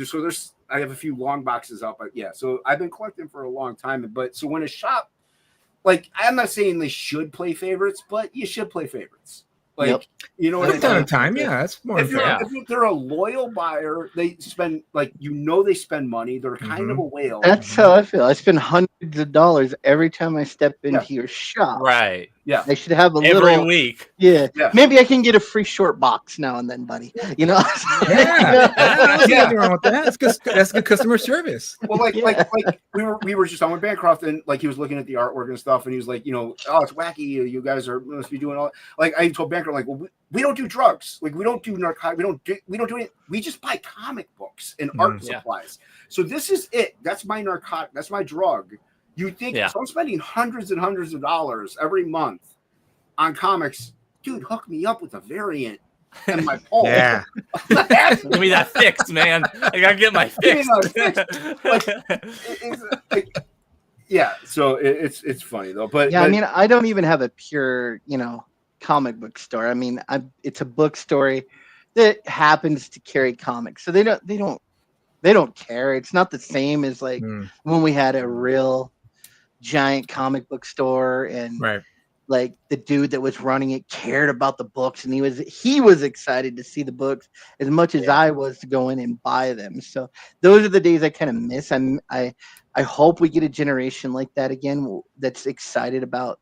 so. I have a few long boxes out, but so I've been collecting for a long time. But so when a shop, like, I'm not saying they should play favorites, but you should play favorites. Like, you know what I mean? Time, that's more. If they're a loyal buyer, they spend they spend money. They're kind of a whale. That's how I feel. I spend hundreds of dollars every time I step into your shop. Right. Yeah. They should have every week. Yeah. Maybe I can get a free short box now and then, buddy. Nothing wrong with that. That's good customer service. Well, like we were just on with Bancroft, and like he was looking at the artwork and stuff, and he was like, oh, it's wacky. You guys must be doing all. Like I told Bancroft, like, well, we don't do drugs. Like we don't do narcotics. We don't do it. We just buy comic books and art supplies. So this is it. That's my narcotic. That's my drug. You think so I'm spending hundreds and hundreds of dollars every month on comics? Dude, hook me up with a variant and my poll. Give me that fix, man. I gotta get my fix. So it's funny though. But I mean, I don't even have a pure, comic book store. I mean, it's a bookstore that happens to carry comics, so they don't care. It's not the same as like when we had a real giant comic book store, and like the dude that was running it cared about the books, and he was excited to see the books as much as I was to go in and buy them. So those are the days I kind of miss. I hope we get a generation like that again that's excited about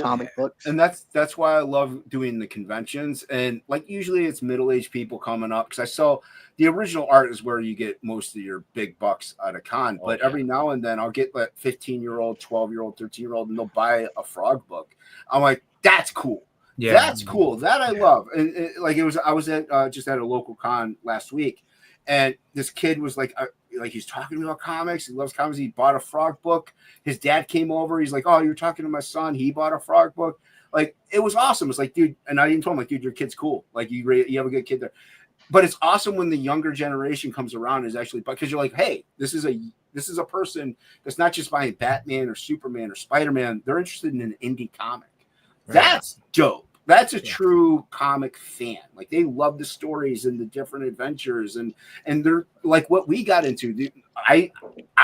comic books. And that's why I love doing the conventions. And like usually it's middle-aged people coming up, because I saw the original art is where you get most of your big bucks at a con. But every now and then I'll get that 15-year-old, 12-year-old, 13-year-old, and they'll buy a Frog book. I'm like, that's cool. Yeah, that's cool. That I love. And I was at just at a local con last week, and this kid was like he's talking to me about comics. He loves comics. He bought a Frog book. His dad came over. He's like, "Oh, you're talking to my son. He bought a Frog book." Like, it was awesome. It's like, dude, and I even told him, like, dude, your kid's cool. Like, you have a good kid there. But it's awesome when the younger generation comes around, is actually, because you're like, hey, this is a person that's not just buying Batman or Superman or Spider-Man. They're interested in an indie comic. Right. That's dope. That's a true comic fan. Like, they love the stories and the different adventures, and they're like what we got into. I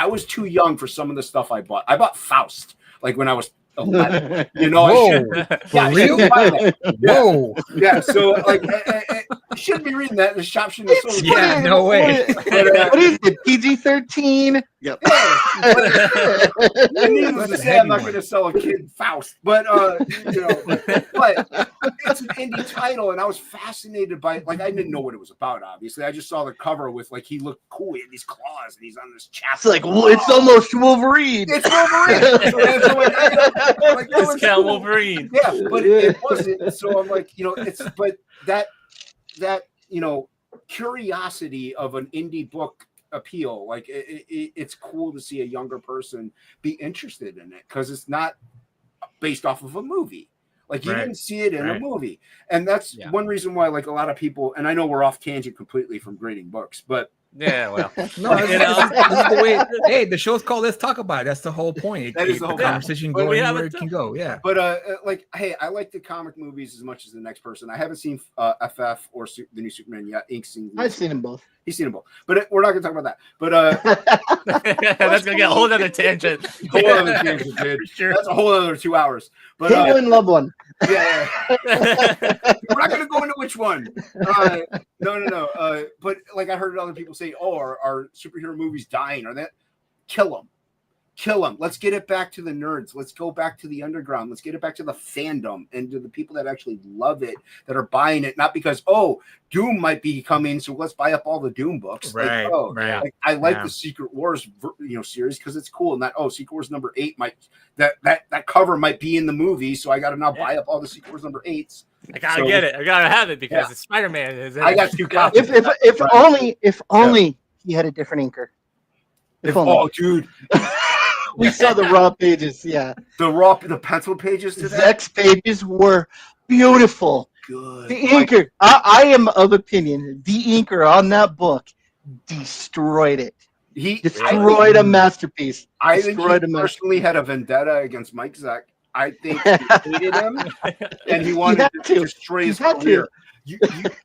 was too young for some of the stuff I bought. I bought Faust like when I was 11. Whoa, for real? Whoa. Yeah, so like you shouldn't be reading that. The shop shouldn't have sold it. No way. What is it? PG-13? Yep. Needless to say, I'm not going to sell a kid Faust, but but it's an indie title, and I was fascinated by it. Like, I didn't know what it was about. Obviously, I just saw the cover with like he looked cool. He had these claws, and he's on this chapter. It's like, well, it's almost Wolverine. It's Wolverine. It's Cal Wolverine. Yeah, but it wasn't. So I'm like, but that curiosity of an indie book appeal, like it's cool to see a younger person be interested in it, because it's not based off of a movie. Like, you didn't see it in a movie. And that's one reason why, like, a lot of people, and I know we're off tangent completely from grading books, but Yeah, well, no, this is the way. Hey, the show's called "Let's Talk About It." That's the whole point. That is the whole conversation. Go anywhere it can go. Yeah. But like, hey, I like the comic movies as much as the next person. I haven't seen FF or the new Superman yet. I've seen them both. He's seen them both, but we're not going to talk about that. But that's gonna get a whole other tangent. Whole other tangent, dude. Sure. That's a whole other 2 hours. But hate one, love one. Yeah. We're not going to go into which one. No. But like I heard other people say, "Oh, are superhero movies dying? Are that kill them?" Let's get it back to the nerds. Let's go back to the underground. Let's get it back to the fandom and to the people that actually love it, that are buying it, not because, oh, Doom might be coming, so let's buy up all the Doom books. Right. Like, I like the Secret Wars, series because it's cool. And that, Secret Wars number 8 might that cover might be in the movie, so I got to now buy up all the Secret Wars number 8s. I gotta get it. I gotta have it because it's Spider-Man. I got 2 copies. If only he had a different inker. Oh, dude. We saw the raw pages, yeah. The pencil pages to that? Zex pages were beautiful. Good. The inker, I am of opinion, the inker on that book destroyed it. He destroyed a masterpiece. I think he personally had a vendetta against Mike Zeck. I think he hated him, and he wanted to destroy his career. You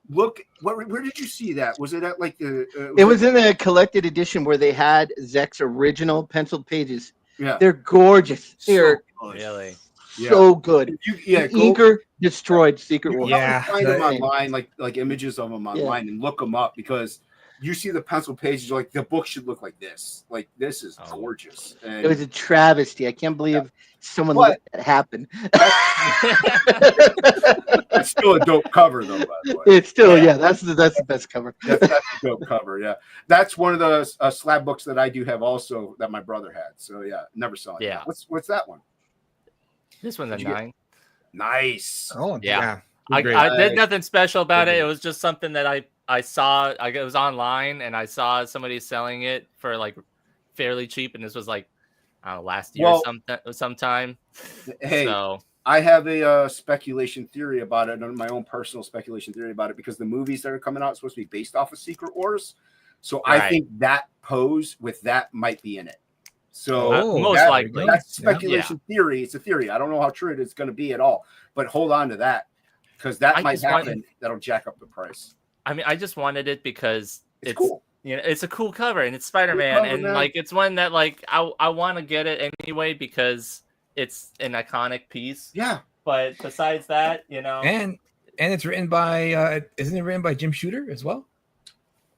look. Where did you see that? Was it at like the? It was in the collected edition where they had Zeck's original penciled pages. Yeah, they're gorgeous. They're really so good. Inker destroyed Secret Wars. Yeah, find them online, like images of them online, and look them up because you see the pencil pages. Like the book should look like this. Like this is gorgeous. And it was a travesty. I can't believe someone let that happen. It's still a dope cover, though. By the way, it's still that's the best cover. That's a dope cover. Yeah, that's one of the slab books that I do have also that my brother had. So yeah, never saw it. Yeah, what's that one? This one's a 9. Nice. Oh yeah. I did nothing special about it. It was just something that I saw. It was online, and I saw somebody selling it for like fairly cheap, and this was like last year sometime. Hey, so I have a speculation theory about it, my own personal speculation theory about it, because the movies that are coming out are supposed to be based off of Secret Wars. So I think that pose with that might be in it. So most likely that's speculation theory. It's a theory. I don't know how true it is going to be at all, but hold on to that because that might happen. That'll jack up the price. I mean, I just wanted it because it's cool. It's a cool cover and it's Spider-Man and like it's one that like I want to get it anyway because it's an iconic piece. Yeah. But besides that, and it's written by isn't it written by Jim Shooter as well?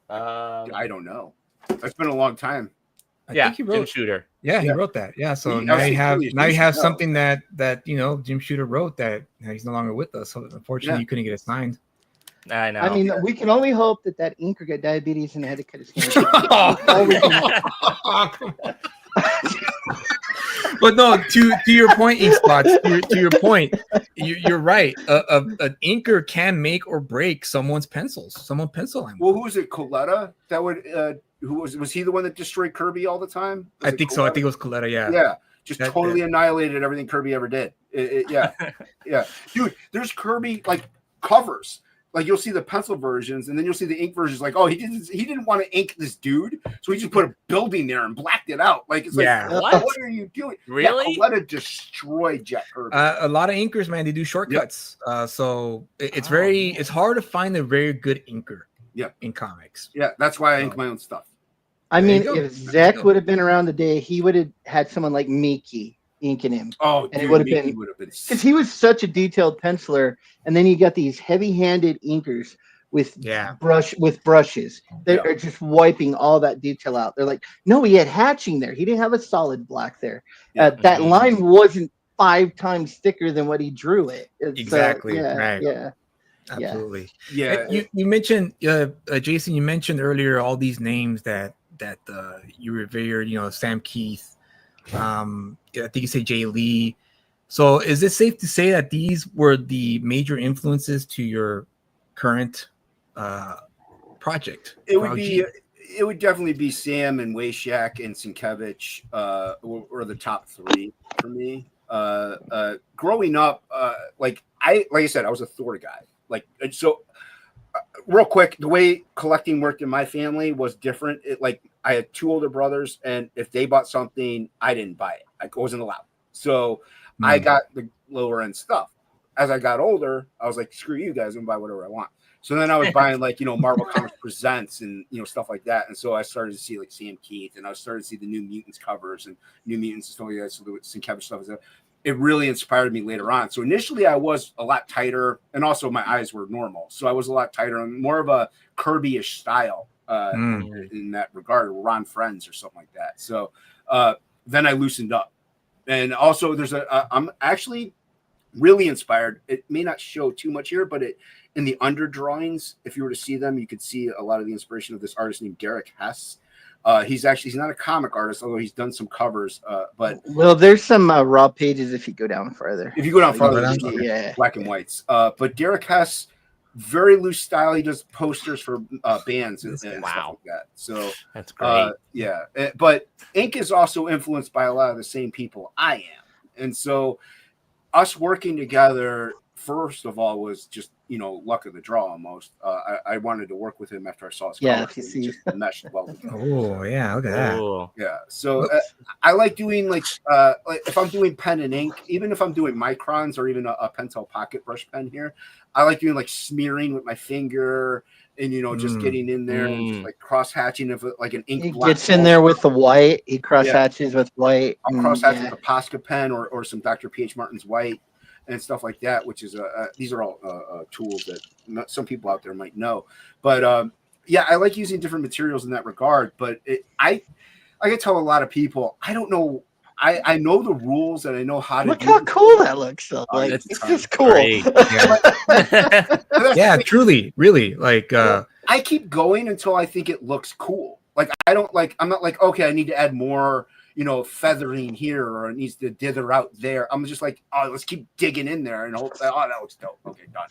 I don't know. It's been a long time. I think he wrote Jim Shooter. Yeah, he wrote that. Yeah, so now you have something that Jim Shooter wrote that he's no longer with us. So unfortunately, you couldn't get it signed. I know. I mean, we can only hope that inker got diabetes and had to cut his hand. But no, to your point, E-Spots, to your point, you're right. An inker can make or break someone's pencil line. Well, who was it? Coletta? That would who was he the one that destroyed Kirby all the time? I think so. I think it was Coletta. Yeah. Yeah. Just totally annihilated everything Kirby ever did. Yeah. Dude, there's Kirby like covers. Like you'll see the pencil versions, and then you'll see the ink versions. Like, oh, he didn't want to ink this dude, so he just put a building there and blacked it out. Like, it's like, what are you doing? Really? Let it destroy Jack Kirby. A lot of inkers, man, they do shortcuts. So it's hard to find a very good inker. In comics. Yeah, that's why I ink my own stuff. I mean, if Zach would have been around the day, he would have had someone like Miki inking him. Oh, and it would have been because he was such a detailed penciler. And then you got these heavy-handed inkers with brushes. They're just wiping all that detail out. They're like, no, he had hatching there. He didn't have a solid black there. That line wasn't 5 times thicker than what he drew it. Exactly. Yeah. Absolutely. Yeah. You mentioned Jason. You mentioned earlier all these names that you revered. Sam Keith. I think you say Jay Lee. So is it safe to say that these were the major influences to your current project? It would definitely be Sam and Wayshak and Sienkiewicz were the top 3 for me. Growing up, like I said, I was a Thor guy. Like so, real quick, the way collecting worked in my family was different. Like I had 2 older brothers, and if they bought something, I didn't buy it. I wasn't allowed. So I got the lower end stuff. As I got older, I was like, screw you guys, I'm gonna buy whatever I want. So then I was buying like, Marvel Comics Presents and, stuff like that. And so I started to see like Sam Keith, and I started to see the New Mutants covers and New Mutants and stuff like that. So the Sienkiewicz stuff. It really inspired me later on. So initially I was a lot tighter, and also my eyes were normal. So I was a lot tighter and more of a Kirby-ish style in that regard, or Ron Friends or something like that. So then I loosened up. And also I'm actually really inspired. It may not show too much here, but in the under drawings, if you were to see them, you could see a lot of the inspiration of this artist named Derek Hess. He's not a comic artist, although he's done some covers. But there's some raw pages if you go down further. If you go down farther, black and whites. But Derek Hess, very loose style. He does posters for bands and stuff like that. So that's great. But ink is also influenced by a lot of the same people I am, and so us working together, first of all, was just luck of the draw almost. I wanted to work with him after I saw his colors. If you see, meshed well together. Oh yeah, look at that. Yeah, so I like doing like if I'm doing pen and ink, even if I'm doing microns or even a Pentel Pocket brush pen here, I like doing like smearing with my finger and just getting in there and just like cross hatching of like an ink. He gets in there with the white. He cross hatches with white. I'll cross hatch with a Posca pen or some Dr. P.H. Martin's white and stuff like that, which is these are all tools that some people out there might know. But I like using different materials in that regard. But I can tell a lot of people, I don't know. I know the rules and I know how to. Look how cool that looks. Though. Like it's just cool. Yeah, truly, really. Like I keep going until I think it looks cool. Like I'm not like, okay, I need to add more, feathering here, or it needs to dither out there. I'm just like, oh, let's keep digging in there and hope that looks dope. Okay, done.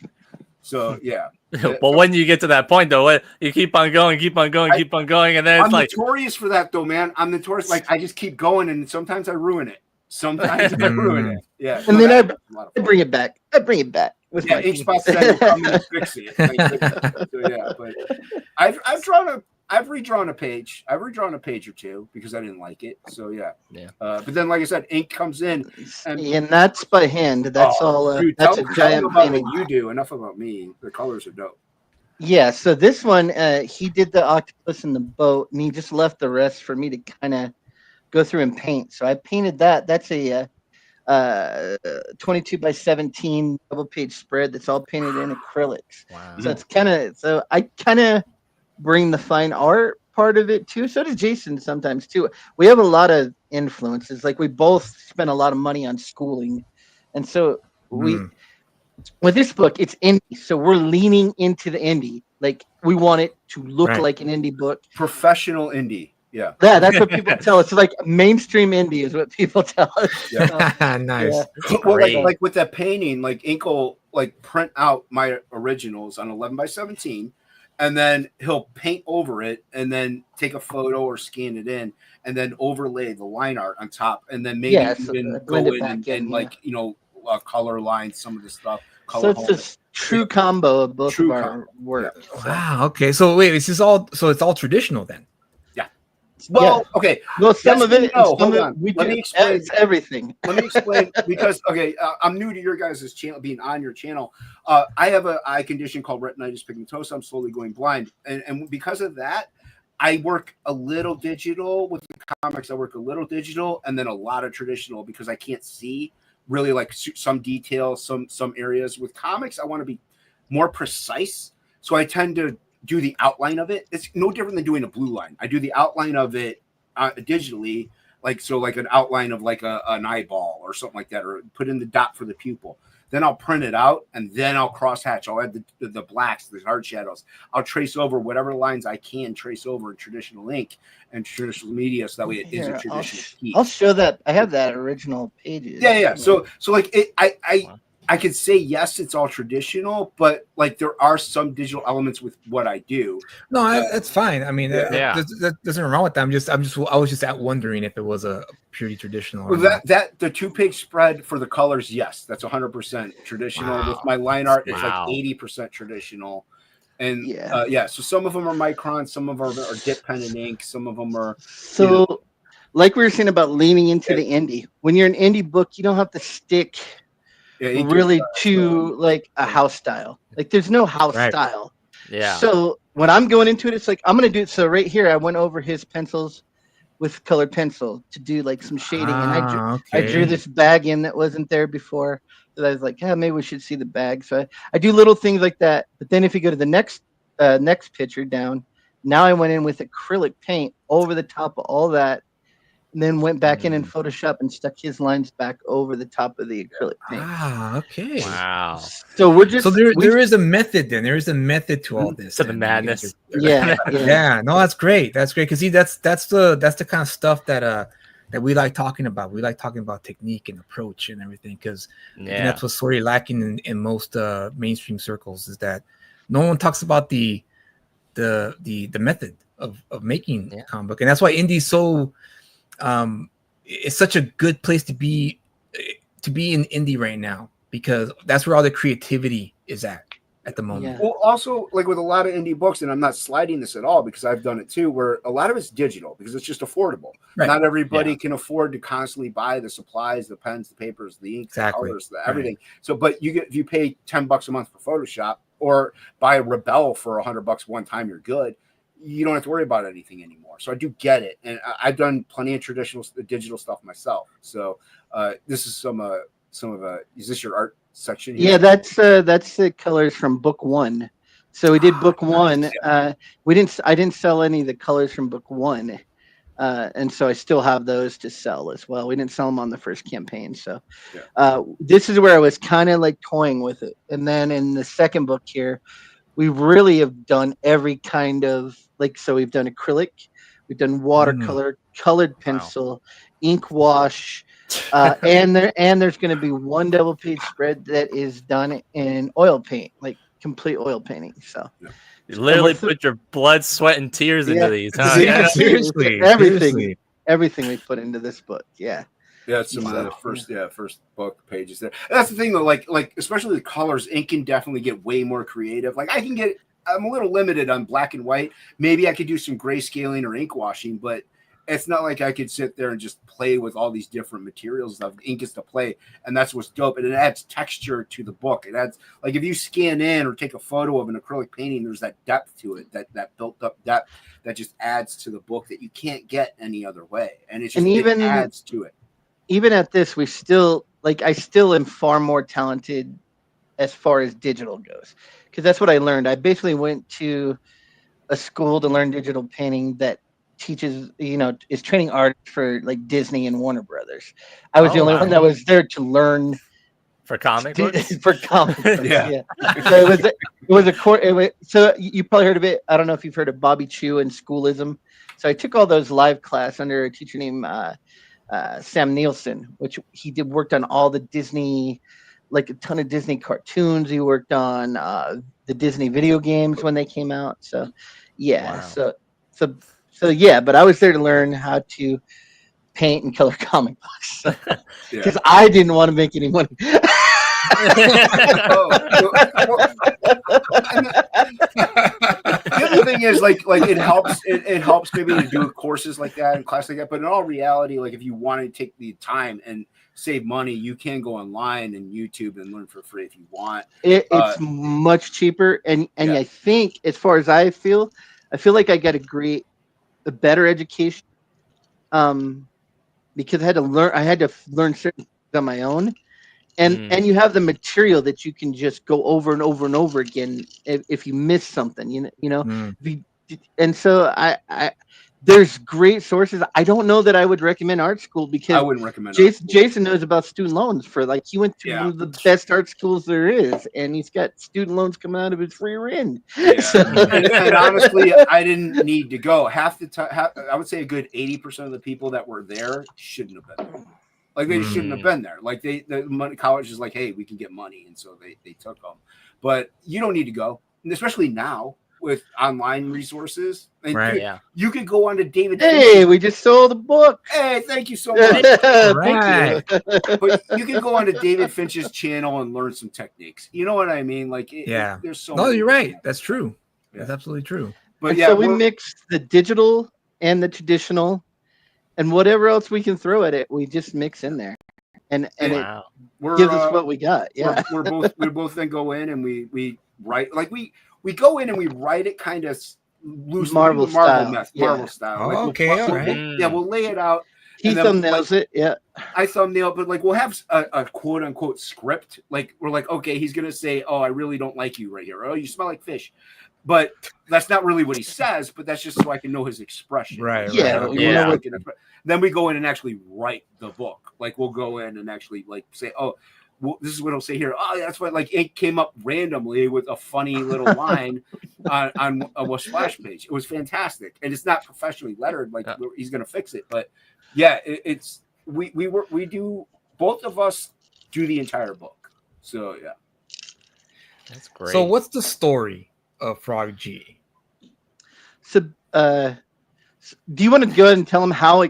So yeah. But when you get to that point though, you keep on going, and then I'm notorious for that though, man. I'm notorious. Like I just keep going, and sometimes I ruin it. Sometimes I ruin it. Yeah. And then I bring it back. With my ink spots that come and fix it. But I've redrawn a page. I've redrawn a page or two because I didn't like it. So yeah. But then, like I said, ink comes in, and that's by hand. That's all. Dude, that's a giant painting. What you do. Enough about me. The colors are dope. Yeah. So this one, he did the octopus in the boat, and he just left the rest for me to kind of go through and paint. So I painted that. That's a 22 by 17 double page spread that's all painted in acrylics. Wow. So it's I kind of bring the fine art part of it too. So does Jason sometimes too. We have a lot of influences. Like we both spend a lot of money on schooling, and so with this book, it's indie. So we're leaning into the indie. Like we want it to look like an indie book, professional indie. Yeah, that's what people tell us. Like mainstream indie is what people tell us. Yeah. Nice. Yeah. Well, like with that painting, like Ink will like print out my originals on 11 by 17, and then he'll paint over it, and then take a photo or scan it in, and then overlay the line art on top, and then maybe even go in and like color line some of the stuff. So it's this true combo of both of our work. Yeah. Wow. Okay. So wait, this is all. So it's all traditional then. Well, okay. Well, some of it. No, hold on. Let me explain. It's everything. Let me explain because I'm new to your guys' channel, being on your channel. I have an eye condition called retinitis pigmentosa. I'm slowly going blind, and because of that, I work a little digital with the comics. I work a little digital, and then a lot of traditional because I can't see really like some details, some areas. With comics, I want to be more precise, so I tend to do the outline of it. It's no different than doing a blue line. I do the outline of it digitally, like an outline of like an eyeball or something like that, or put in the dot for the pupil. Then I'll print it out, and then I'll cross hatch. I'll add the blacks, the hard shadows. I'll trace over whatever lines I can trace over in traditional ink and traditional media, so that way it is a traditional piece. I'll show that. I have that original pages. Yeah. So like it, I could say yes, it's all traditional, but like there are some digital elements with what I do. No, that's fine. I mean, there's nothing wrong with that. I was just wondering if it was a purely traditional. Well, that the 2-page spread for the colors, yes, that's 100% traditional. Wow. With my line art, it's like 80% traditional, And so some of them are micron, some of them are dip pen and ink, some of them are. So, like we were saying about leaning into the indie. When you're an indie book, you don't have to stick really to like a house style. Like there's no house style. Yeah. So when I'm going into it, it's like I'm gonna do it. So right here, I went over his pencils with colored pencil to do like some shading, and I drew this bag in that wasn't there before. So I was like, maybe we should see the bag. So I do little things like that. But then if you go to the next picture down, now I went in with acrylic paint over the top of all that, and then went back in Photoshop and stuck his lines back over the top of the acrylic paint. Okay. Wow. So we're just there is a method then. There is a method to all this. To the madness. Yeah. No, that's great. That's great because that's the kind of stuff that we like talking about. We like talking about technique and approach and everything because that's what's sort of lacking in most mainstream circles is that no one talks about the method of making a comic book, and that's why indie's so it's such a good place to be in indie right now because that's where all the creativity is at the moment. Well, also like with a lot of indie books, and I'm not sliding this at all because I've done it too, where a lot of it's digital because it's just affordable. Not everybody can afford to constantly buy the supplies, the pens, the papers, the ink, the colors, everything. So, but if you pay $10 a month for Photoshop or buy a Rebel for $100 one time, you're good. You don't have to worry about anything anymore. So I do get it. And I've done plenty of traditional digital stuff myself. So this is some of is this your art section here? Yeah, that's the colors from book 1. So we did book 1. I didn't sell any of the colors from book 1. And so I still have those to sell as well. We didn't sell them on the first campaign. So this is where I was kind of like toying with it. And then in the second book here, we really have done every kind of so we've done acrylic, we've done watercolor, colored pencil, ink wash, and there's going to be one double page spread that is done in oil paint, like complete oil painting. So you literally put your blood, sweat, and tears into these. Huh? Seriously, everything we put into this book. Yeah. Yeah, some of the first book pages there. That's the thing though, like especially the colors, ink can definitely get way more creative. Like I'm a little limited on black and white. Maybe I could do some grayscaling or ink washing, but it's not like I could sit there and just play with all these different materials of ink is to play, and that's what's dope. And it adds texture to the book. It adds like if you scan in or take a photo of an acrylic painting, there's that depth to it, that built up depth that just adds to the book that you can't get any other way. And it adds to it. Even at this, I still am far more talented as far as digital goes. Because that's what I learned. I basically went to a school to learn digital painting that teaches, is training artists for like Disney and Warner Brothers. I was the only one that was there to learn for comic books. For comic books, yeah. So it was a course. So you probably heard of it. I don't know if you've heard of Bobby Chu and Schoolism. So I took all those live class under a teacher named Sam Nielsen, which he worked on all the Disney. Like a ton of Disney cartoons. He worked on the Disney video games when they came out. So, yeah. Wow. So yeah. But I was there to learn how to paint and color comic books because I didn't want to make any money. The other thing is like it helps maybe to do courses like that and classes like that. But in all reality, like if you want to take the time and save money, you can go online and YouTube and learn for free if you want. It's much cheaper, and I think as far as I feel like I got a better education, because I had to learn certain things on my own, and you have the material that you can just go over and over and over again if you miss something, and so I there's great sources. I don't know that I would recommend art school because I wouldn't recommend Jason knows about student loans he went to one of the best art schools there is, and he's got student loans coming out of his rear end. Yeah. and honestly, I didn't need to go. Half the time, I would say a good 80% of the people that were there shouldn't have been there. Like they shouldn't have been there. Like the college is like, hey, we can get money, and so they took them. But you don't need to go, and especially now with online resources. And you could go on to David. Hey, we just sold a book. Hey, thank you so much. Thank you. But you can go on to David Finch's channel and learn some techniques. You know what I mean? Like, there's so. No, you're right. That's true. That's absolutely true. But so we mix the digital and the traditional, and whatever else we can throw at it, we just mix in there, and it gives us what we got. Yeah, we both then go in and we write like we go in and we write it kind of loose, Marvel style. Marvel style. Oh, like okay, all right. We'll lay it out. He thumbnails it. Yeah, I thumbnail, but like we'll have a quote unquote script. Like we're like, okay, he's gonna say, "Oh, I really don't like you right here. Oh, you smell like fish." But that's not really what he says, but that's just so I can know his expression. Right. Yeah. Then we go in and actually write the book. Like we'll go in and actually like say, oh, well, this is what I'll say here. Oh, that's what like it came up randomly with a funny little line on a splash page. It was fantastic. And it's not professionally lettered, like he's gonna fix it. But yeah, we do, both of us do the entire book. So yeah. That's great. So what's the story of Frog G? So do you want to go ahead and tell them how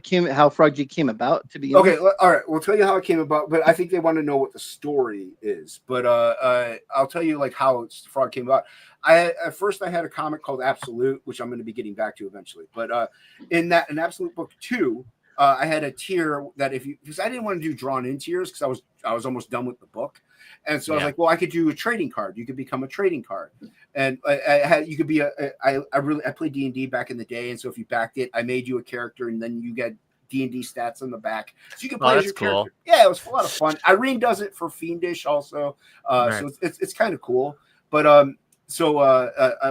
Frog G came about to begin with? All right, we'll tell you how it came about, but I think they want to know what the story is. But I'll tell you like how Frog came about. At first I had a comic called Absolute, which I'm going to be getting back to eventually. But in Absolute book 2, I had a tier that because I didn't want to do drawn in tiers because I was almost done with the book. And so I was like, well, I could do a trading card. You could become a trading card. And you could be I played D&D back in the day. And so if you backed it, I made you a character and then you get D&D stats on the back. So you can play as your character. Yeah, it was a lot of fun. Irene does it for Fiendish also. So it's kind of cool. But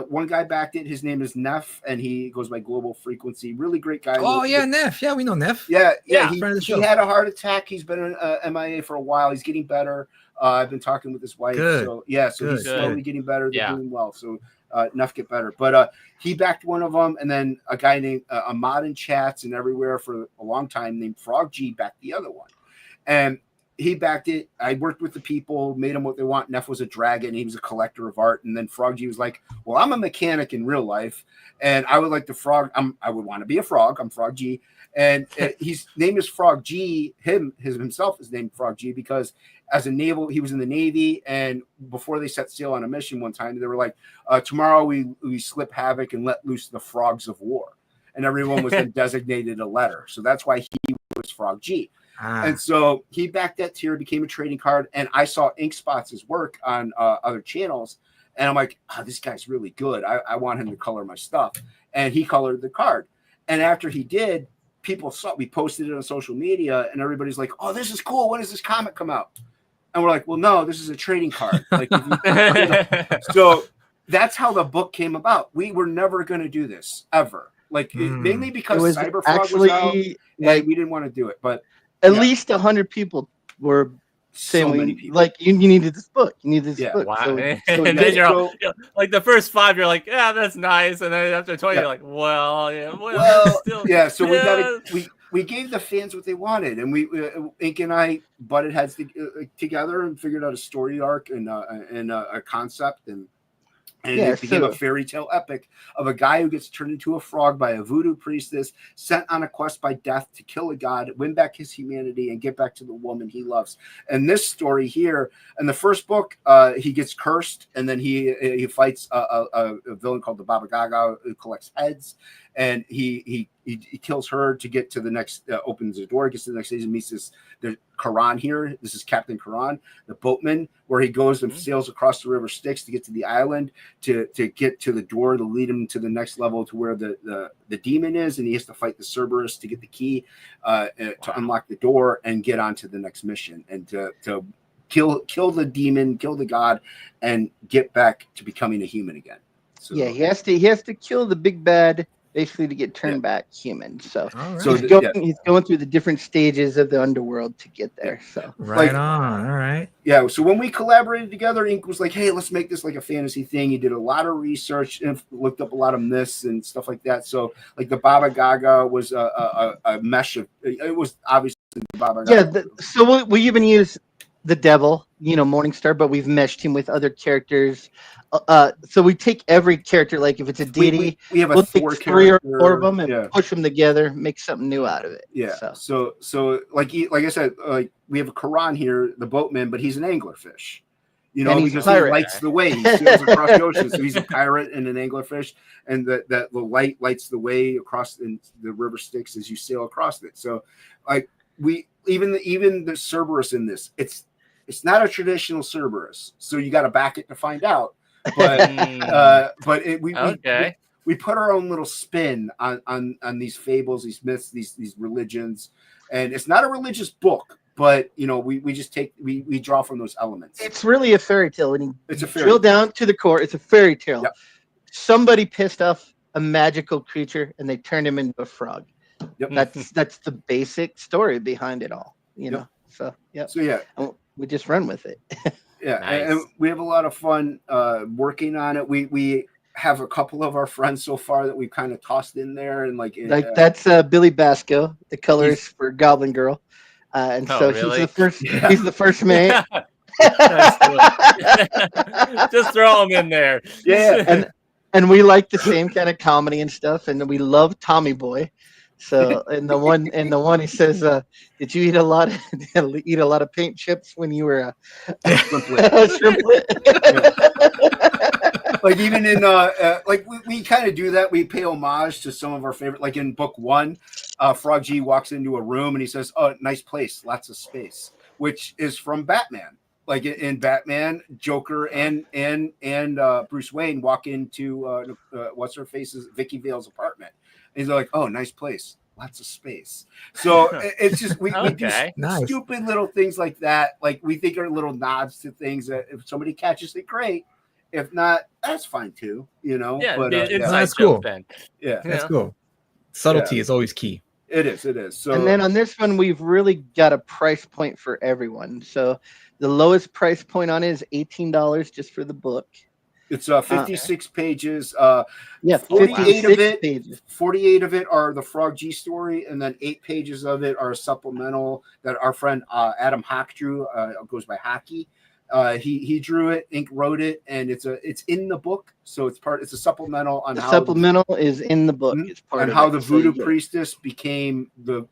one guy backed it. His name is Neff, and he goes by Global Frequency. Really great guy. Oh yeah, Neff. Yeah, we know Neff. Yeah. He had a heart attack. He's been MIA for a while. He's getting better. I've been talking with his wife. Good. So yeah, he's slowly getting better. They're doing well. So Neff get better. But he backed one of them, and then a guy named Ahmad in chats and everywhere for a long time named Frog G backed the other one, and he backed it. I worked with the people, made them what they want. Neff was a dragon. He was a collector of art. And then Frog G was like, well, I'm a mechanic in real life. And I would like the frog. I would want to be a frog. I'm Frog G. And his name is Frog G. Himself is named Frog G because he was in the Navy. And before they set sail on a mission one time, they were like, tomorrow we slip havoc and let loose the frogs of war. And everyone was then designated a letter. So that's why he was Frog G. And so he backed that tier, became a trading card, and I saw Ink Spots' work on other channels, and I'm like, this guy's really good. I want him to color my stuff. And he colored the card. And after he did, people saw, we posted it on social media, and everybody's like, oh, this is cool. When does this comic come out? And we're like, well, no, this is a trading card. So that's how the book came about. We were never going to do this, ever. Mainly because Cyberfrog was out, and we didn't want to do it, but at least 100 people were saying, you needed this book. You need this book. Wow. So and then you're like the first 5, you're like, yeah, that's nice. And then after 20, you're like, So we gave the fans what they wanted, and Ink and I butted heads together and figured out a story arc and a concept, and it became a fairy tale epic of a guy who gets turned into a frog by a voodoo priestess, sent on a quest by death to kill a god, win back his humanity, and get back to the woman he loves. And this story here, in the first book, he gets cursed, and then he fights a villain called the Baba Gaga who collects heads, and he kills her to get to the next, opens the door, gets to the next stage, and meets the Karan here. This is Captain Karan, the boatman, where he goes and sails across the river Styx to get to the island, to get to the door to lead him to the next level to where the demon is, and he has to fight the Cerberus to get the key to unlock the door and get on to the next mission, and to kill the demon, kill the god, and get back to becoming a human again. So, yeah, he has to kill the big bad, basically, to get turned back human. So, he's going through the different stages of the underworld to get there. So on. All right. Yeah. So when we collaborated together, Ink was like, hey, let's make this like a fantasy thing. He did a lot of research and looked up a lot of myths and stuff like that. So like the Baba Gaga was a mesh of, it was obviously the Baba Gaga. Yeah. So we even use the devil, Morningstar, but we've meshed him with other characters. So we take every character, like if it's a deity, we'll take 3 or 4 of them and push them together, make something new out of it. Yeah. So like I said, like we have a Karan here, the boatman, but he's an anglerfish. You know, because he lights the way. He sails across the ocean. So he's a pirate and an anglerfish, and that the light lights the way across the river Styx as you sail across it. So, like even the Cerberus in this, it's not a traditional Cerberus. So you got to back it to find out. But we put our own little spin on these fables, these myths, these religions, and it's not a religious book. But you know, we just we draw from those elements. It's really a fairy tale. When you it's a fairy drill down to the core, it's a fairy tale. Yep. Somebody pissed off a magical creature and they turned him into a frog. Yep. That's the basic story behind it all. You know. So we just run with it. Yeah, nice. and we have a lot of fun working on it. We have a couple of our friends so far that we've kind of tossed in there, and that's Billy Basco, the colorist for Goblin Girl. And really? He's the first mate. Just throw him in there. Yeah. And we like the same kind of comedy and stuff, and we love Tommy Boy. So in the one he says, "Did you eat a lot of paint chips when you were shrimplet?" Like even in we kind of do that. We pay homage to some of our favorite. Like in book 1, Frog G walks into a room and he says, "Oh, nice place, lots of space," which is from Batman. Like in Batman, Joker and Bruce Wayne walk into what's her face's Vicky Vale's apartment. And he's like, "Oh, nice place, lots of space." So it's just we do stupid little things like that. Like we think are little nods to things that if somebody catches it, great. If not, that's fine too. You know. Yeah, but, that's cool. Yeah, that's cool. Subtlety is always key. It is. So, and then on this one, we've really got a price point for everyone. So the lowest price point on it is $18 just for the book. It's 56 pages. 48 of it. pages. 48 of it are the Frog G story, and then 8 pages of it are supplemental that our friend Adam Hock drew. Goes by Hockey. He drew it, Ink wrote it, and it's in the book. So it's a supplemental on how supplemental is in the book. It's part and of how it. the voodoo priestess became the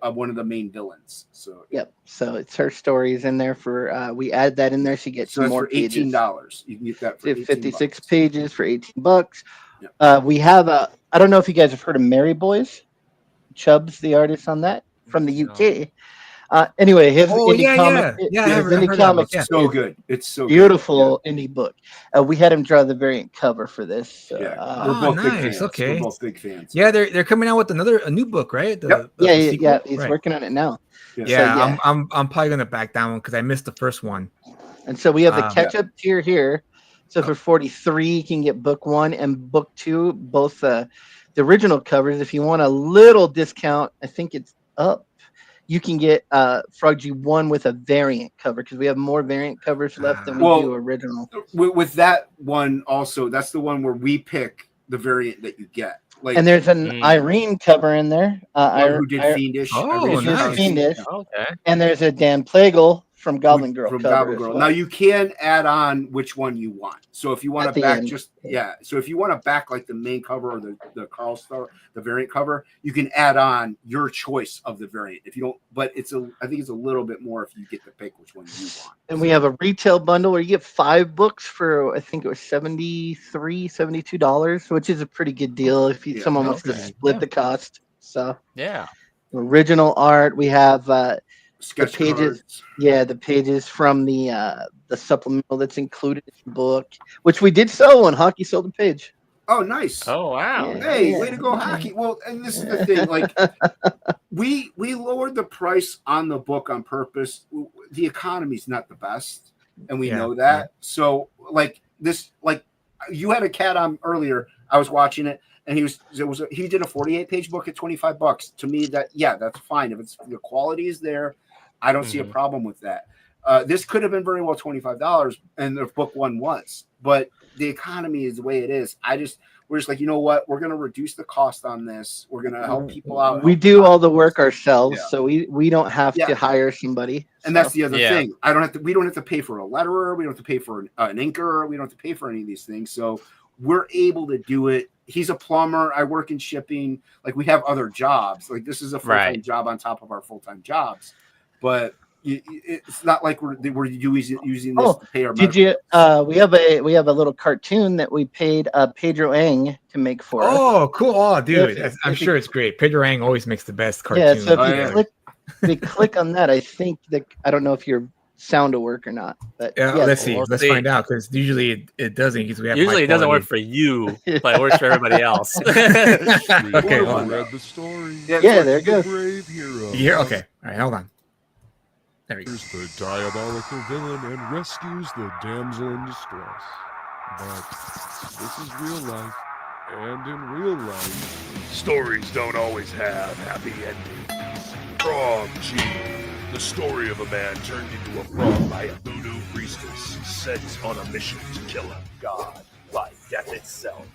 one of the main villains. So so it's her stories in there for we add that in there. She gets some more for $18. You can get that for 56 pages for $18. We have I don't know if you guys have heard of Mary Boys. Chubb's the artist on that from the UK. Anyway, his indie comic, so good. It's so beautiful indie book. We had him draw the variant cover for this. We're both big fans. Okay. We're both big fans. Yeah, they're coming out with a new book, right? He's working on it now. I'm probably gonna back down one because I missed the first one. And so we have the catch-up tier here. So for $43, you can get book 1 and book 2, both the original covers. If you want a little discount, I think it's up. You can get Frog G1 with a variant cover because we have more variant covers left than we do original. With that one also, that's the one where we pick the variant that you get. Like, and there's an Irene cover in there. Who did Fiendish? Fiendish. Okay. And there's a Dan Plagle from Goblin Girl. Well. Now you can add on which one you want. So if you want to back so if you want to back like the main cover or the Carl Star, the variant cover, you can add on your choice of the variant. If you don't, but I think it's a little bit more if you get to pick which one you want. And we have a retail bundle where you get 5 books for I think it was $72, which is a pretty good deal if someone wants to split the cost. So original art. We have sketch pages cards. The pages from the supplemental that's included in the book, which we did sell when Hockey sold a page. Oh, nice. Oh, wow. Hey, way to go, Hockey. Well, and this is the thing, like we lowered the price on the book on purpose. The economy's not the best, and we know that. So like you had a cat on earlier. I was watching it. And he did a 48-page book at $25. To me, that's fine. If the quality is there, I don't see a problem with that. This could have been very well $25, and the book 1 was. But the economy is the way it is. We're just like, you know what? We're going to reduce the cost on this. We're going to help people out. We do all the work ourselves, so we don't have to hire somebody. And that's the other thing. We don't have to pay for a letterer. We don't have to pay for an inker. We don't have to pay for any of these things. So we're able to do it. He's a plumber. I work in shipping. Like we have other jobs. Like this is a full-time job on top of our full-time jobs. But it's not like we're using this to pay our. Did you? We have a little cartoon that we paid Pedro Ang to make for us. Oh, cool! Oh, dude, I'm sure it's great. Pedro Ang always makes the best cartoons. Yeah, so if you click on that, I think that I don't know if your sound will work or not, but let's see. Let's find out, because usually it doesn't. Because we have usually it doesn't work for you, but it works for everybody else. Okay, hold on. Read the story. Yeah, there it goes. Brave hero. Here, okay. All right, hold on. There we go. Here's the diabolical villain and rescues the damsel in distress. But this is real life, and in real life, stories don't always have happy endings. Frog Genie, the story of a man turned into a frog by a voodoo priestess sent on a mission to kill a god by death itself.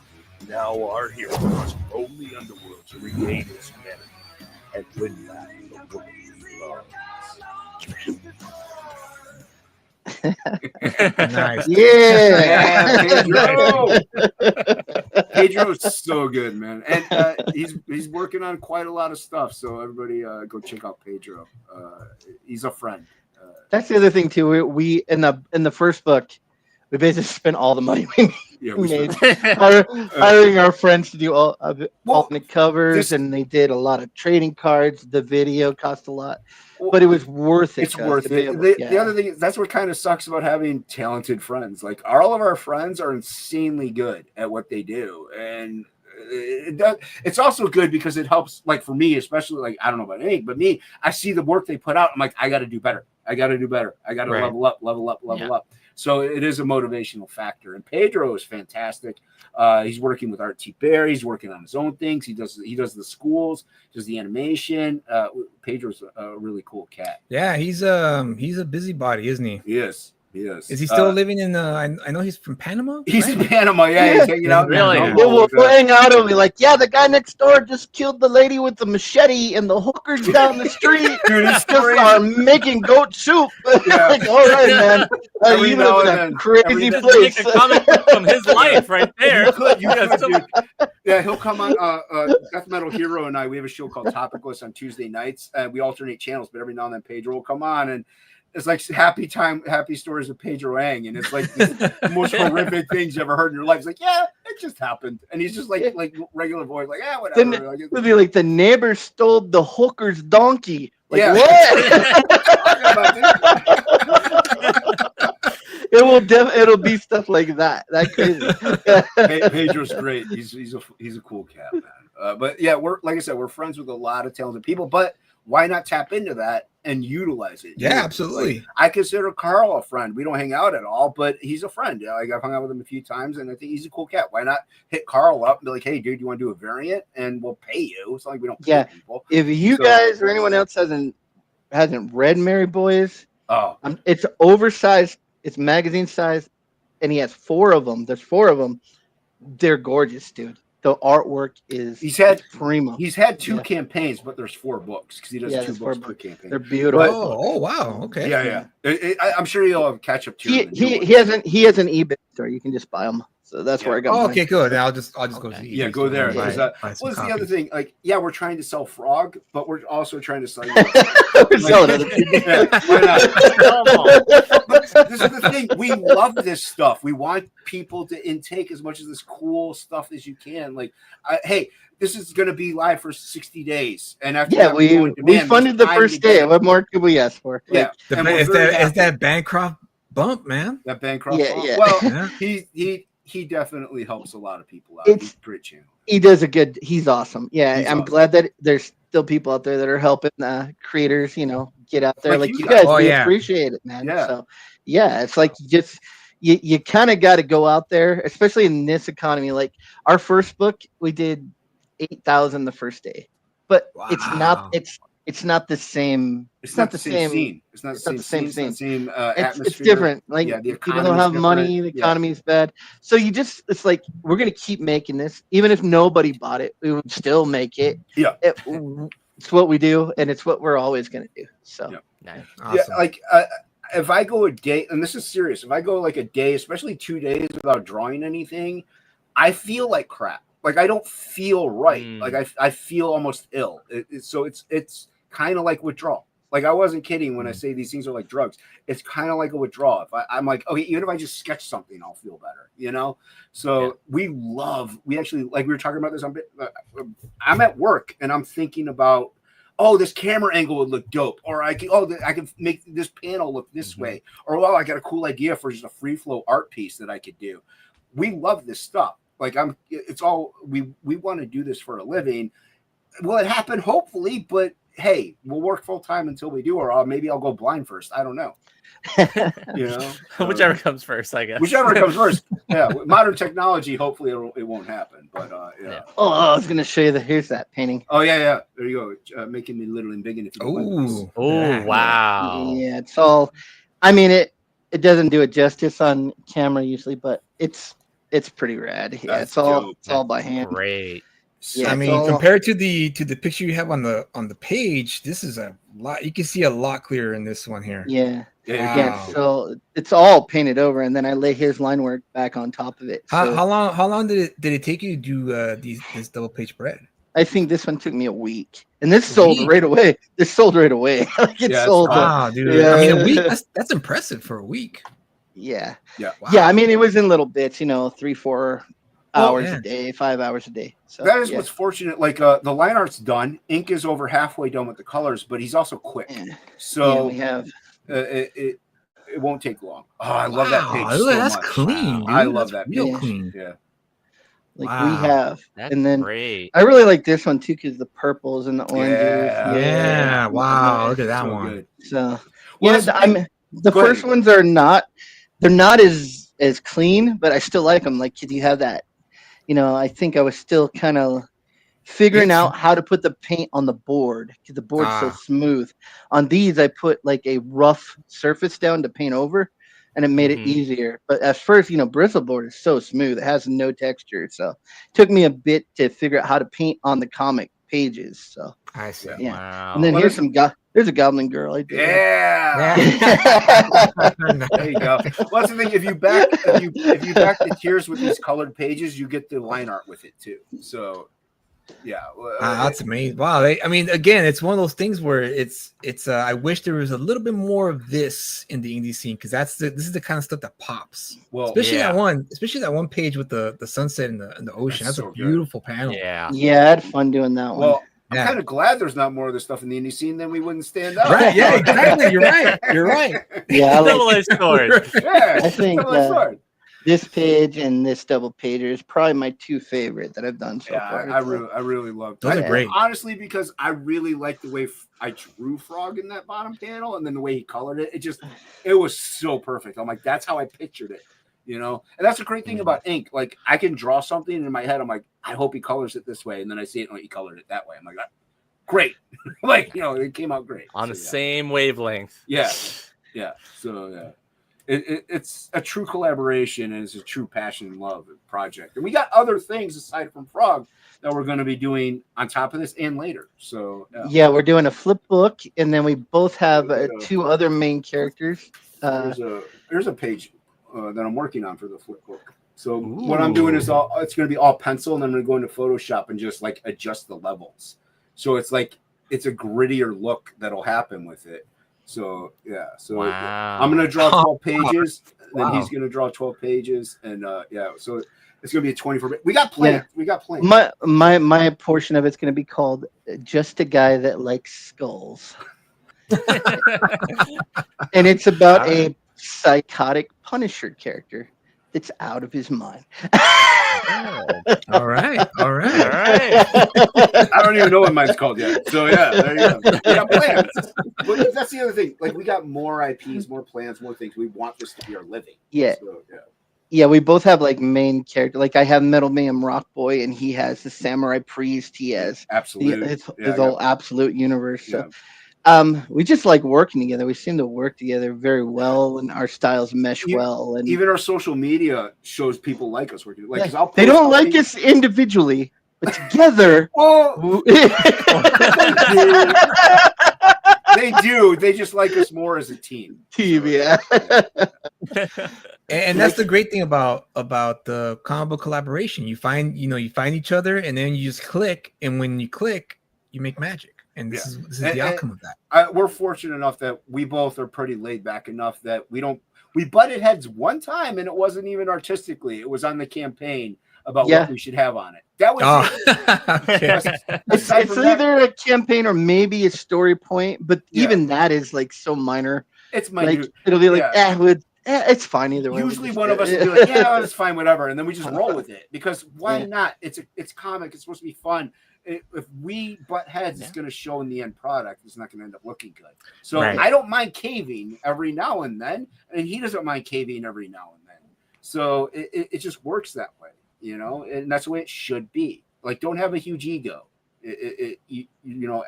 Now our hero must roam the underworld to regain his humanity and win back the woman he loves. Nice. Yeah. Pedro's so good, man, and he's working on quite a lot of stuff. So everybody, go check out Pedro. He's a friend. That's the other thing too. We in the first book, we basically spent all the money we made hiring our friends to do all the covers, and they did a lot of trading cards. The video cost a lot. But it was worth it. It's worth it. The other thing is, that's what kind of sucks about having talented friends. Like, all of our friends are insanely good at what they do, and it's also good because it helps. Like, for me, especially, like, I don't know about Hank, but me, I see the work they put out. I'm like, I got to do better. I got to level up. So it is a motivational factor. And Pedro is fantastic. He's working with Art T. Bear. He's working on his own things. He does the schools, does the animation. Pedro's a really cool cat. Yeah, he's a busybody, isn't he? Yes. Yes. Is he still living in? I know he's from Panama. He's in Panama. Yeah, he's hanging out. Really? We'll hang out and be like, yeah, the guy next door just killed the lady with the machete, and the hookers down the street just are making goat soup. Yeah. Like, all right, man. You live in a crazy place. Make a comment from his life right there. You could, dude. Yeah, he'll come on. Death Metal Hero and I. We have a show called Topicless on Tuesday nights. We alternate channels, but every now and then Pedro will come on and. It's like happy stories of Pedro Ang, and it's like the most horrific things you ever heard in your life. It's like, yeah, it just happened, and he's just like regular voice, like, yeah, whatever. Then it would be like the neighbor stole the hooker's donkey. Like, yeah. What? It'll be stuff like that. That crazy. Pedro's great. He's a cool cat, man. But yeah, we're like I said, we're friends with a lot of talented people, but. Why not tap into that and utilize it? Yeah, absolutely. Like, I consider Carl a friend. We don't hang out at all, but he's a friend. Like, I've hung out with him a few times, and I think he's a cool cat. Why not hit Carl up and be like, "Hey, dude, you want to do a variant, and we'll pay you." It's not like we don't pay people. If you guys or anyone else hasn't read Mary Boys, it's oversized. It's magazine size, and he has 4 of them. There's 4 of them. They're gorgeous, dude. The artwork is primo. He's had 2 campaigns, but there's 4 books because he does 2 books per campaign. They're beautiful. Oh, wow. Okay. Yeah. I'm sure he'll have catch up to him. He has an eBay store. You can just buy them. So that's where I got. Okay, good. I'll just go see. Yeah, go there. What's the other thing? Like, yeah, we're trying to sell Frog, but we're also trying to sell. We're selling other people. Why not? But this is the thing. We love this stuff. We want people to intake as much of this cool stuff as you can. Like, hey, this is going to be live for 60 days, and after we funded the first day. What more could we ask for? Yeah, is that Bancroft bump, man? That Bancroft. Yeah. Well, he definitely helps a lot of people out. He's a great channel. He's awesome. Yeah, I'm glad that there's still people out there that are helping creators, get out there. Like you guys, we appreciate it, man. Yeah. So it's like you kind of got to go out there, especially in this economy. Like our first book, we did 8,000 the first day, but it's not the same. It's not the same scene. It's not the same scene. Atmosphere. It's different. Like people don't have money. The economy's bad. So it's like we're gonna keep making this, even if nobody bought it, we would still make it. Yeah, it's what we do, and it's what we're always gonna do. So nice. Awesome. Yeah, like if I go a day, and this is serious, if I go like a day, especially 2 days without drawing anything, I feel like crap. Like I don't feel right. Like I feel almost ill. So it's kind of like withdrawal. Like, I wasn't kidding when I say these things are like drugs. It's kind of like a withdrawal. If I'm like, okay, even if I just sketch something, I'll feel better, you know? So we actually, like we were talking about this, I'm at work and I'm thinking about, oh, this camera angle would look dope. Or I can make this panel look this way. Or, oh, I got a cool idea for just a free flow art piece that I could do. We love this stuff. Like, we want to do this for a living. Will it happen? Hopefully, but hey, we'll work full time until we do, or maybe I'll go blind first. I don't know. You know, whichever comes first, I guess. Whichever comes first. Yeah, with modern technology, hopefully it won't happen. But yeah. Oh, I was gonna show you here's that painting. Oh yeah. There you go. Making me little and big. And if you oh wow. Yeah, it's all. I mean, it doesn't do it justice on camera usually, but it's pretty rad. Yeah, it's all by hand. Great. Yeah, I mean, compared to the picture you have on the page, this is a lot. You can see a lot clearer in this one here. Yeah. Wow. Yeah. So it's all painted over, and then I lay his line work back on top of it. So how long did it take you to do this double page spread? I think this one took me a week, and this sold right away. This sold right away. Like it sold. Wow, dude. Yeah. I mean, a week. That's impressive for a week. Yeah. Yeah. Wow. Yeah. I mean, it was in little bits. 3-4 hours a day, 5 hours a day. So that is what's fortunate. Like the line art's done. Ink is over halfway done with the colors, but he's also quick. Yeah. So we have it won't take long. Oh, I love that page. So that's much. clean. Dude. I love that real page. Clean. Yeah. Like we have, that's and then great. I really like this one too because the purples and the oranges. Yeah. Wow. Look at that so one. Good. So Well, the first ones are not. They're not as clean, but I still like them. Like, cause you have that. I think I was still kind of figuring out how to put the paint on the board because the board's so smooth. On these, I put like a rough surface down to paint over, and it made it easier. But at first, bristle board is so smooth; it has no texture. So it took me a bit to figure out how to paint on the comic pages. So I see. Yeah. Wow. And then there's a goblin girl. I did. Yeah. There you go. Well, that's the thing. If you back the tiers with these colored pages, you get the line art with it too. So, yeah. That's amazing. Wow. Again, it's one of those things where it's. I wish there was a little bit more of this in the indie scene because this is the kind of stuff that pops. Well, especially that one page with the sunset and the ocean. That's a beautiful panel. Yeah. Yeah, I had fun doing that one. Well, I'm kind of glad there's not more of this stuff in the indie scene, then we wouldn't stand up. Right, yeah, exactly. You're right. Yeah, double-edged sword. Yeah, I think this page and this double pager is probably my two favorite that I've done so far. I really love those. Are great. Honestly, because I really like the way I drew Frog in that bottom panel, and then the way he colored it. It was so perfect. I'm like, that's how I pictured it. And that's the great thing about ink. Like, I can draw something in my head. I'm like, I hope he colors it this way. And then I see it, he colored it that way. I'm like, great. Like, it came out great. On the same wavelength. Yeah. Yeah. So, yeah. It's a true collaboration, and it's a true passion and love project. And we got other things aside from Frog that we're going to be doing on top of this and later. So, yeah, we're doing a flip book, and then we both have two other main characters. There's a page that I'm working on for the flip book. So what I'm doing is it's going to be all pencil, and then I'm going to go into Photoshop and just like adjust the levels. So it's like it's a grittier look that'll happen with it. So yeah, so I'm going to draw 12 pages, then he's going to draw 12 pages, and so it's going to be a 24. We got plans. Yeah. We got plans. My portion of it's going to be called "Just a Guy That Likes Skulls," and it's about a psychotic Punisher character that's out of his mind. All right. I don't even know what mine's called yet. So yeah, there you go. We got plans. But that's the other thing. Like, we got more IPs, more plans, more things. We want this to be our living. Yeah. So, yeah, we both have like main character. Like, I have Metal Mayhem Rock Boy, and he has the Samurai Priest. He has his whole absolute universe. So we just like working together. We seem to work together very well, and our styles mesh well. And even our social media shows people like us working. Like, they don't like us individually, but together. They do. They just like us more as a team. Yeah. And that's the great thing about the comic book collaboration. You find each other, and then you just click, and when you click, you make magic. and this is the outcome of that. We're fortunate enough that we both are pretty laid back enough that we butted heads one time, and it wasn't even artistically. It was on the campaign about what we should have on it. That was it. It's either a campaign or maybe a story point, but even that is like so minor. It's minor. Like, it'll be like, it's fine either way. Usually one of us will be like, yeah, it's fine, whatever, and then we just roll with it because why not? It's comic. It's supposed to be fun. If we butt heads, it's going to show in the end product. It's not going to end up looking good. So I don't mind caving every now and then, and he doesn't mind caving every now and then. So it just works that way, you know, and that's the way it should be. Like, don't have a huge ego. You know,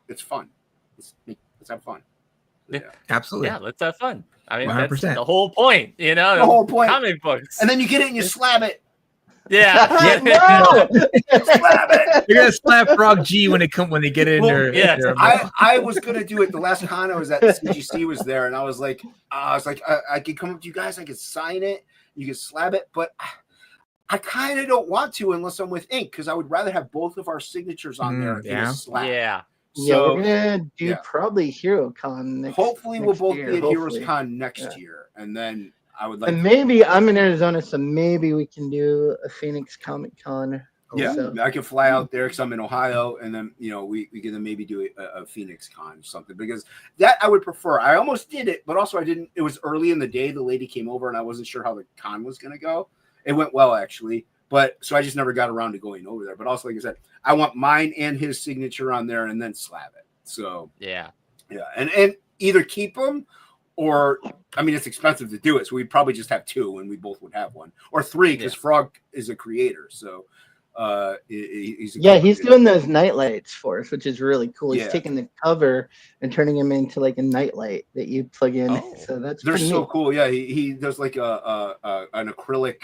it's fun. Let's have fun. Yeah, absolutely. Yeah, let's have fun. I mean, 100%. that's the whole point, you know, the whole point. Comic books. And then you get it and you slab it. Yeah. Slab it. You're gonna slap Frog G when they get in there. Yeah. I was gonna do it the last con I was at. CGC was there, and I was like, I could come up to you guys, I could sign it, you could slab it, but I kind of don't want to unless I'm with ink because I would rather have both of our signatures on there. Yeah. So, we're gonna do probably HeroCon. Hopefully, we'll both be at HeroCon next year, and then I would like. And maybe I'm in Arizona, so maybe we can do a Phoenix Comic Con. Yeah, I can fly out there because I'm in Ohio, and then we can maybe do a Phoenix Con or something because that I would prefer. I almost did it, but also I didn't. It was early in the day. The lady came over, and I wasn't sure how the con was going to go. It went well actually, but so I just never got around to going over there. But also, like I said, I want mine and his signature on there, and then slab it. So and either keep them. Or, I mean, it's expensive to do it, so we'd probably just have two, and we both would have one, or three, because Frog is a creator. So, he's doing those nightlights for us, which is really cool. He's taking the cover and turning them into like a nightlight that you plug in. So they're so neat. cool. Yeah, he does like an acrylic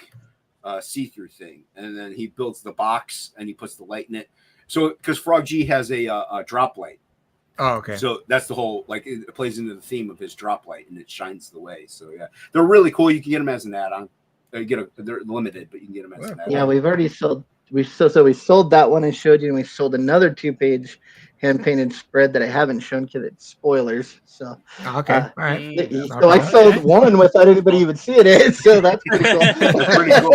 see-through thing, and then he builds the box and he puts the light in it. So, because Frog G has a drop light. Oh, okay. So that's the whole, like, it plays into the theme of his drop light, and it shines the way. So yeah, they're really cool. You can get them as an add-on. They're limited, but you can get them as an add-on. Yeah, we've already sold. We sold that one I showed you, and we sold another 2-page hand-painted spread that I haven't shown because it's spoilers. So all right. So I sold one without anybody even seeing it. So that's pretty cool. That's pretty cool.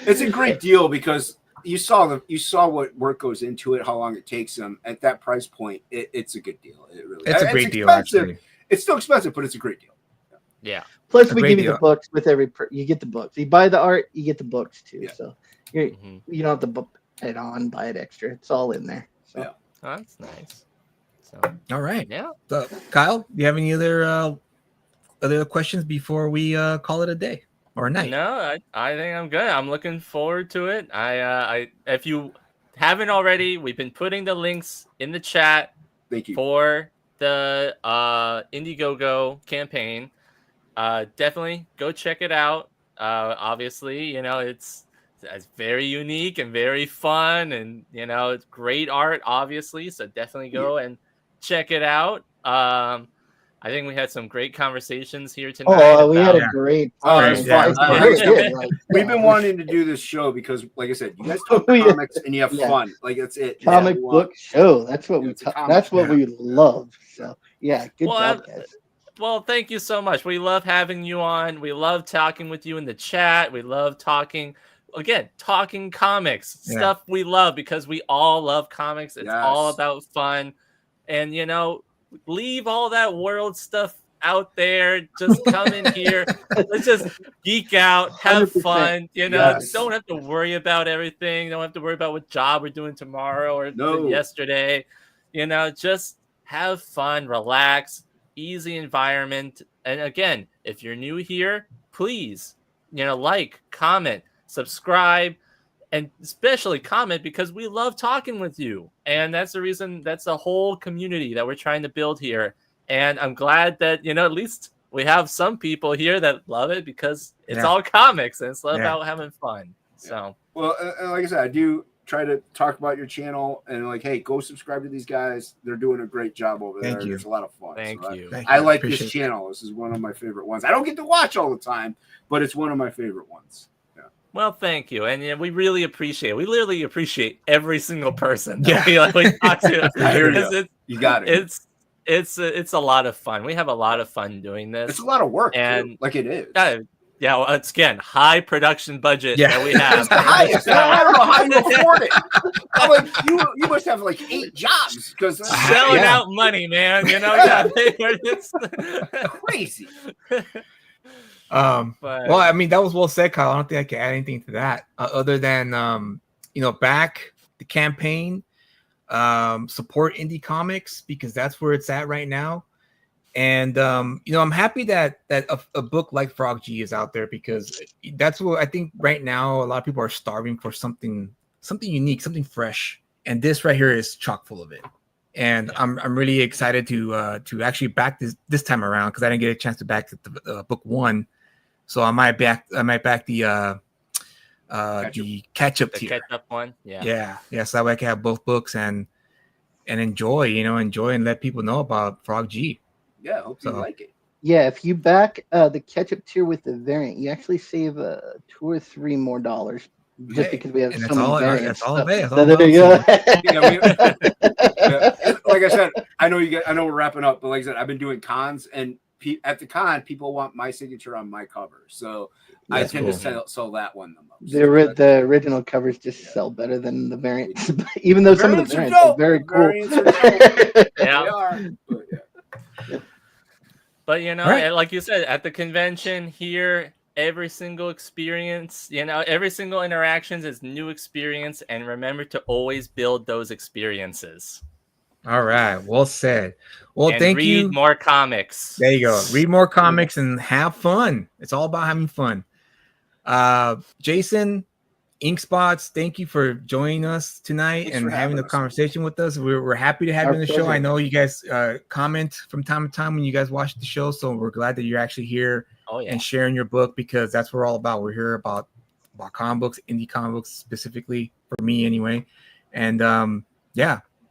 It's a great deal because. You saw what work goes into it, how long it takes them at that price point. It's a good deal. It's a great deal. Actually, it's still expensive, but it's a great deal. Yeah. Plus, we give you the books with you get the books. You buy the art, you get the books too. Yeah. So you don't have to book it on, buy it extra. It's all in there. So. Yeah, that's nice. So all right. Yeah. So, Kyle, do you have any other questions before we call it a day? Or a night. No, I think I'm good. I'm looking forward to it. I if you haven't already, we've been putting the links in the chat. Thank you. For the Indiegogo campaign. Definitely go check it out. Obviously, it's very unique and very fun, and it's great art, obviously. So definitely go and check it out. I think we had some great conversations here tonight. Oh, we had a great time. It was fun. We've been wanting to do this show because, like I said, you guys talk comics and you have fun. Like that's it. Comic book show. That's what we love. So yeah, good job, guys. Well, thank you so much. We love having you on. We love talking with you in the chat. We love talking comics, stuff we love because we all love comics. It's all about fun. And, leave all that world stuff out there. Just come in here. Let's just geek out, have 100%. Fun. Don't have to worry about everything. Don't have to worry about what job we're doing tomorrow or yesterday. Just have fun, relax, easy environment. And again, if you're new here, please, like, comment, subscribe, and especially comment because we love talking with you. And that's the reason, that's the whole community that we're trying to build here. And I'm glad that, at least we have some people here that love it because it's all comics and it's about having fun. So, well, like I said, I do try to talk about your channel and hey, go subscribe to these guys. They're doing a great job over there. There's a lot of fun. Thank you. I like this channel. This is one of my favorite ones. I don't get to watch all the time, but it's one of my favorite ones. Well, thank you, and we really appreciate it. We literally appreciate every single person that we talk to. I hear you. You got it. It's a lot of fun. We have a lot of fun doing this. It's a lot of work, and too, like it is. Yeah, well, it's again high production budget that we have. It's the highest. I don't know how you afford it. I'm like, you must have like 8 jobs because selling out money, man. You know, it's crazy. Well, I mean, that was well said, Kyle. I don't think I can add anything to that other than back the campaign, support indie comics because that's where it's at right now. And I'm happy that a book like Frog G is out there because that's what I think right now. A lot of people are starving for something unique, something fresh, and this right here is chock full of it. And I'm really excited to actually back this time around because I didn't get a chance to back the book 1, so I might back the catch-up tier. Catch-up one, yeah. So that way I can have both books and enjoy and let people know about Frog G. Yeah, hope you like it. Yeah, if you back the catch-up tier with the variant, you actually save $2 or $3 more just because we have so many variants. That's all there you go. Like I said, I know we're wrapping up, but like I said, I've been doing cons, and at the con, people want my signature on my cover, so I tend to sell that one the most. The original covers just sell better than the variants, even though some of the variants are very cool. They are. But like you said, at the convention here, every single experience, every single interaction is new experience, and remember to always build those experiences. All right, well said. Well, and thank you. Read more comics. There you go. Read more comics and have fun. It's all about having fun. Jason, Ink Spots, thank you for joining us tonight and having a conversation with us. We're happy to have you on the show. I know you guys comment from time to time when you guys watch the show, so we're glad that you're actually here and sharing your book because that's what we're all about. We're here about comic books, indie comic books specifically, for me anyway. And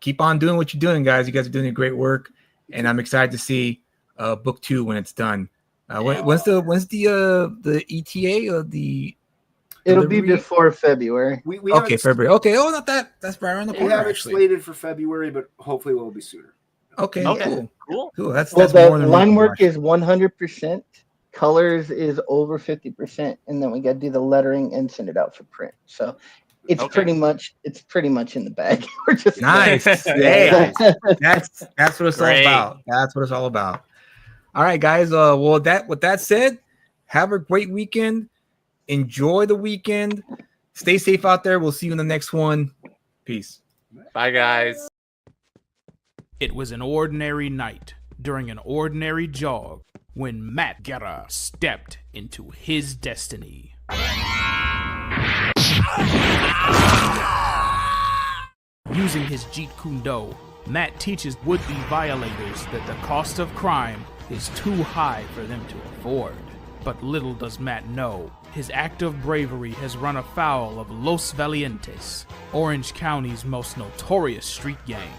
keep on doing what you're doing, guys. You guys are doing great work, and I'm excited to see book 2 when it's done. When's the ETA or the? It'll be before February. February. Okay. Not that. That's right around the corner. We have it slated for February, but hopefully it will be sooner. Okay. Cool. That's the more than line work is 100%. Colors is over 50%, and then we got to do the lettering and send it out for print. So it's pretty much in the bag. We're just nice. That's what it's all about. That's what it's all about. All right, guys. With that said, have a great weekend. Enjoy the weekend. Stay safe out there. We'll see you in the next one. Peace. Bye, guys. It was an ordinary night during an ordinary jog when Matt Guerra stepped into his destiny. Using his Jeet Kune Do, Matt teaches would-be violators that the cost of crime is too high for them to afford. But little does Matt know, his act of bravery has run afoul of Los Valientes, Orange County's most notorious street gang.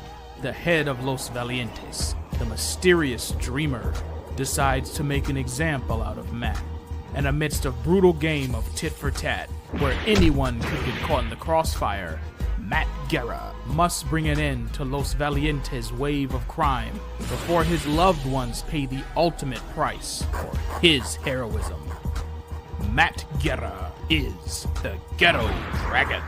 The head of Los Valientes, the mysterious Dreamer, decides to make an example out of Matt. And amidst a brutal game of tit-for-tat, where anyone could get caught in the crossfire, Matt Guerra must bring an end to Los Valientes' wave of crime before his loved ones pay the ultimate price for his heroism. Matt Guerra is the Ghetto Dragon.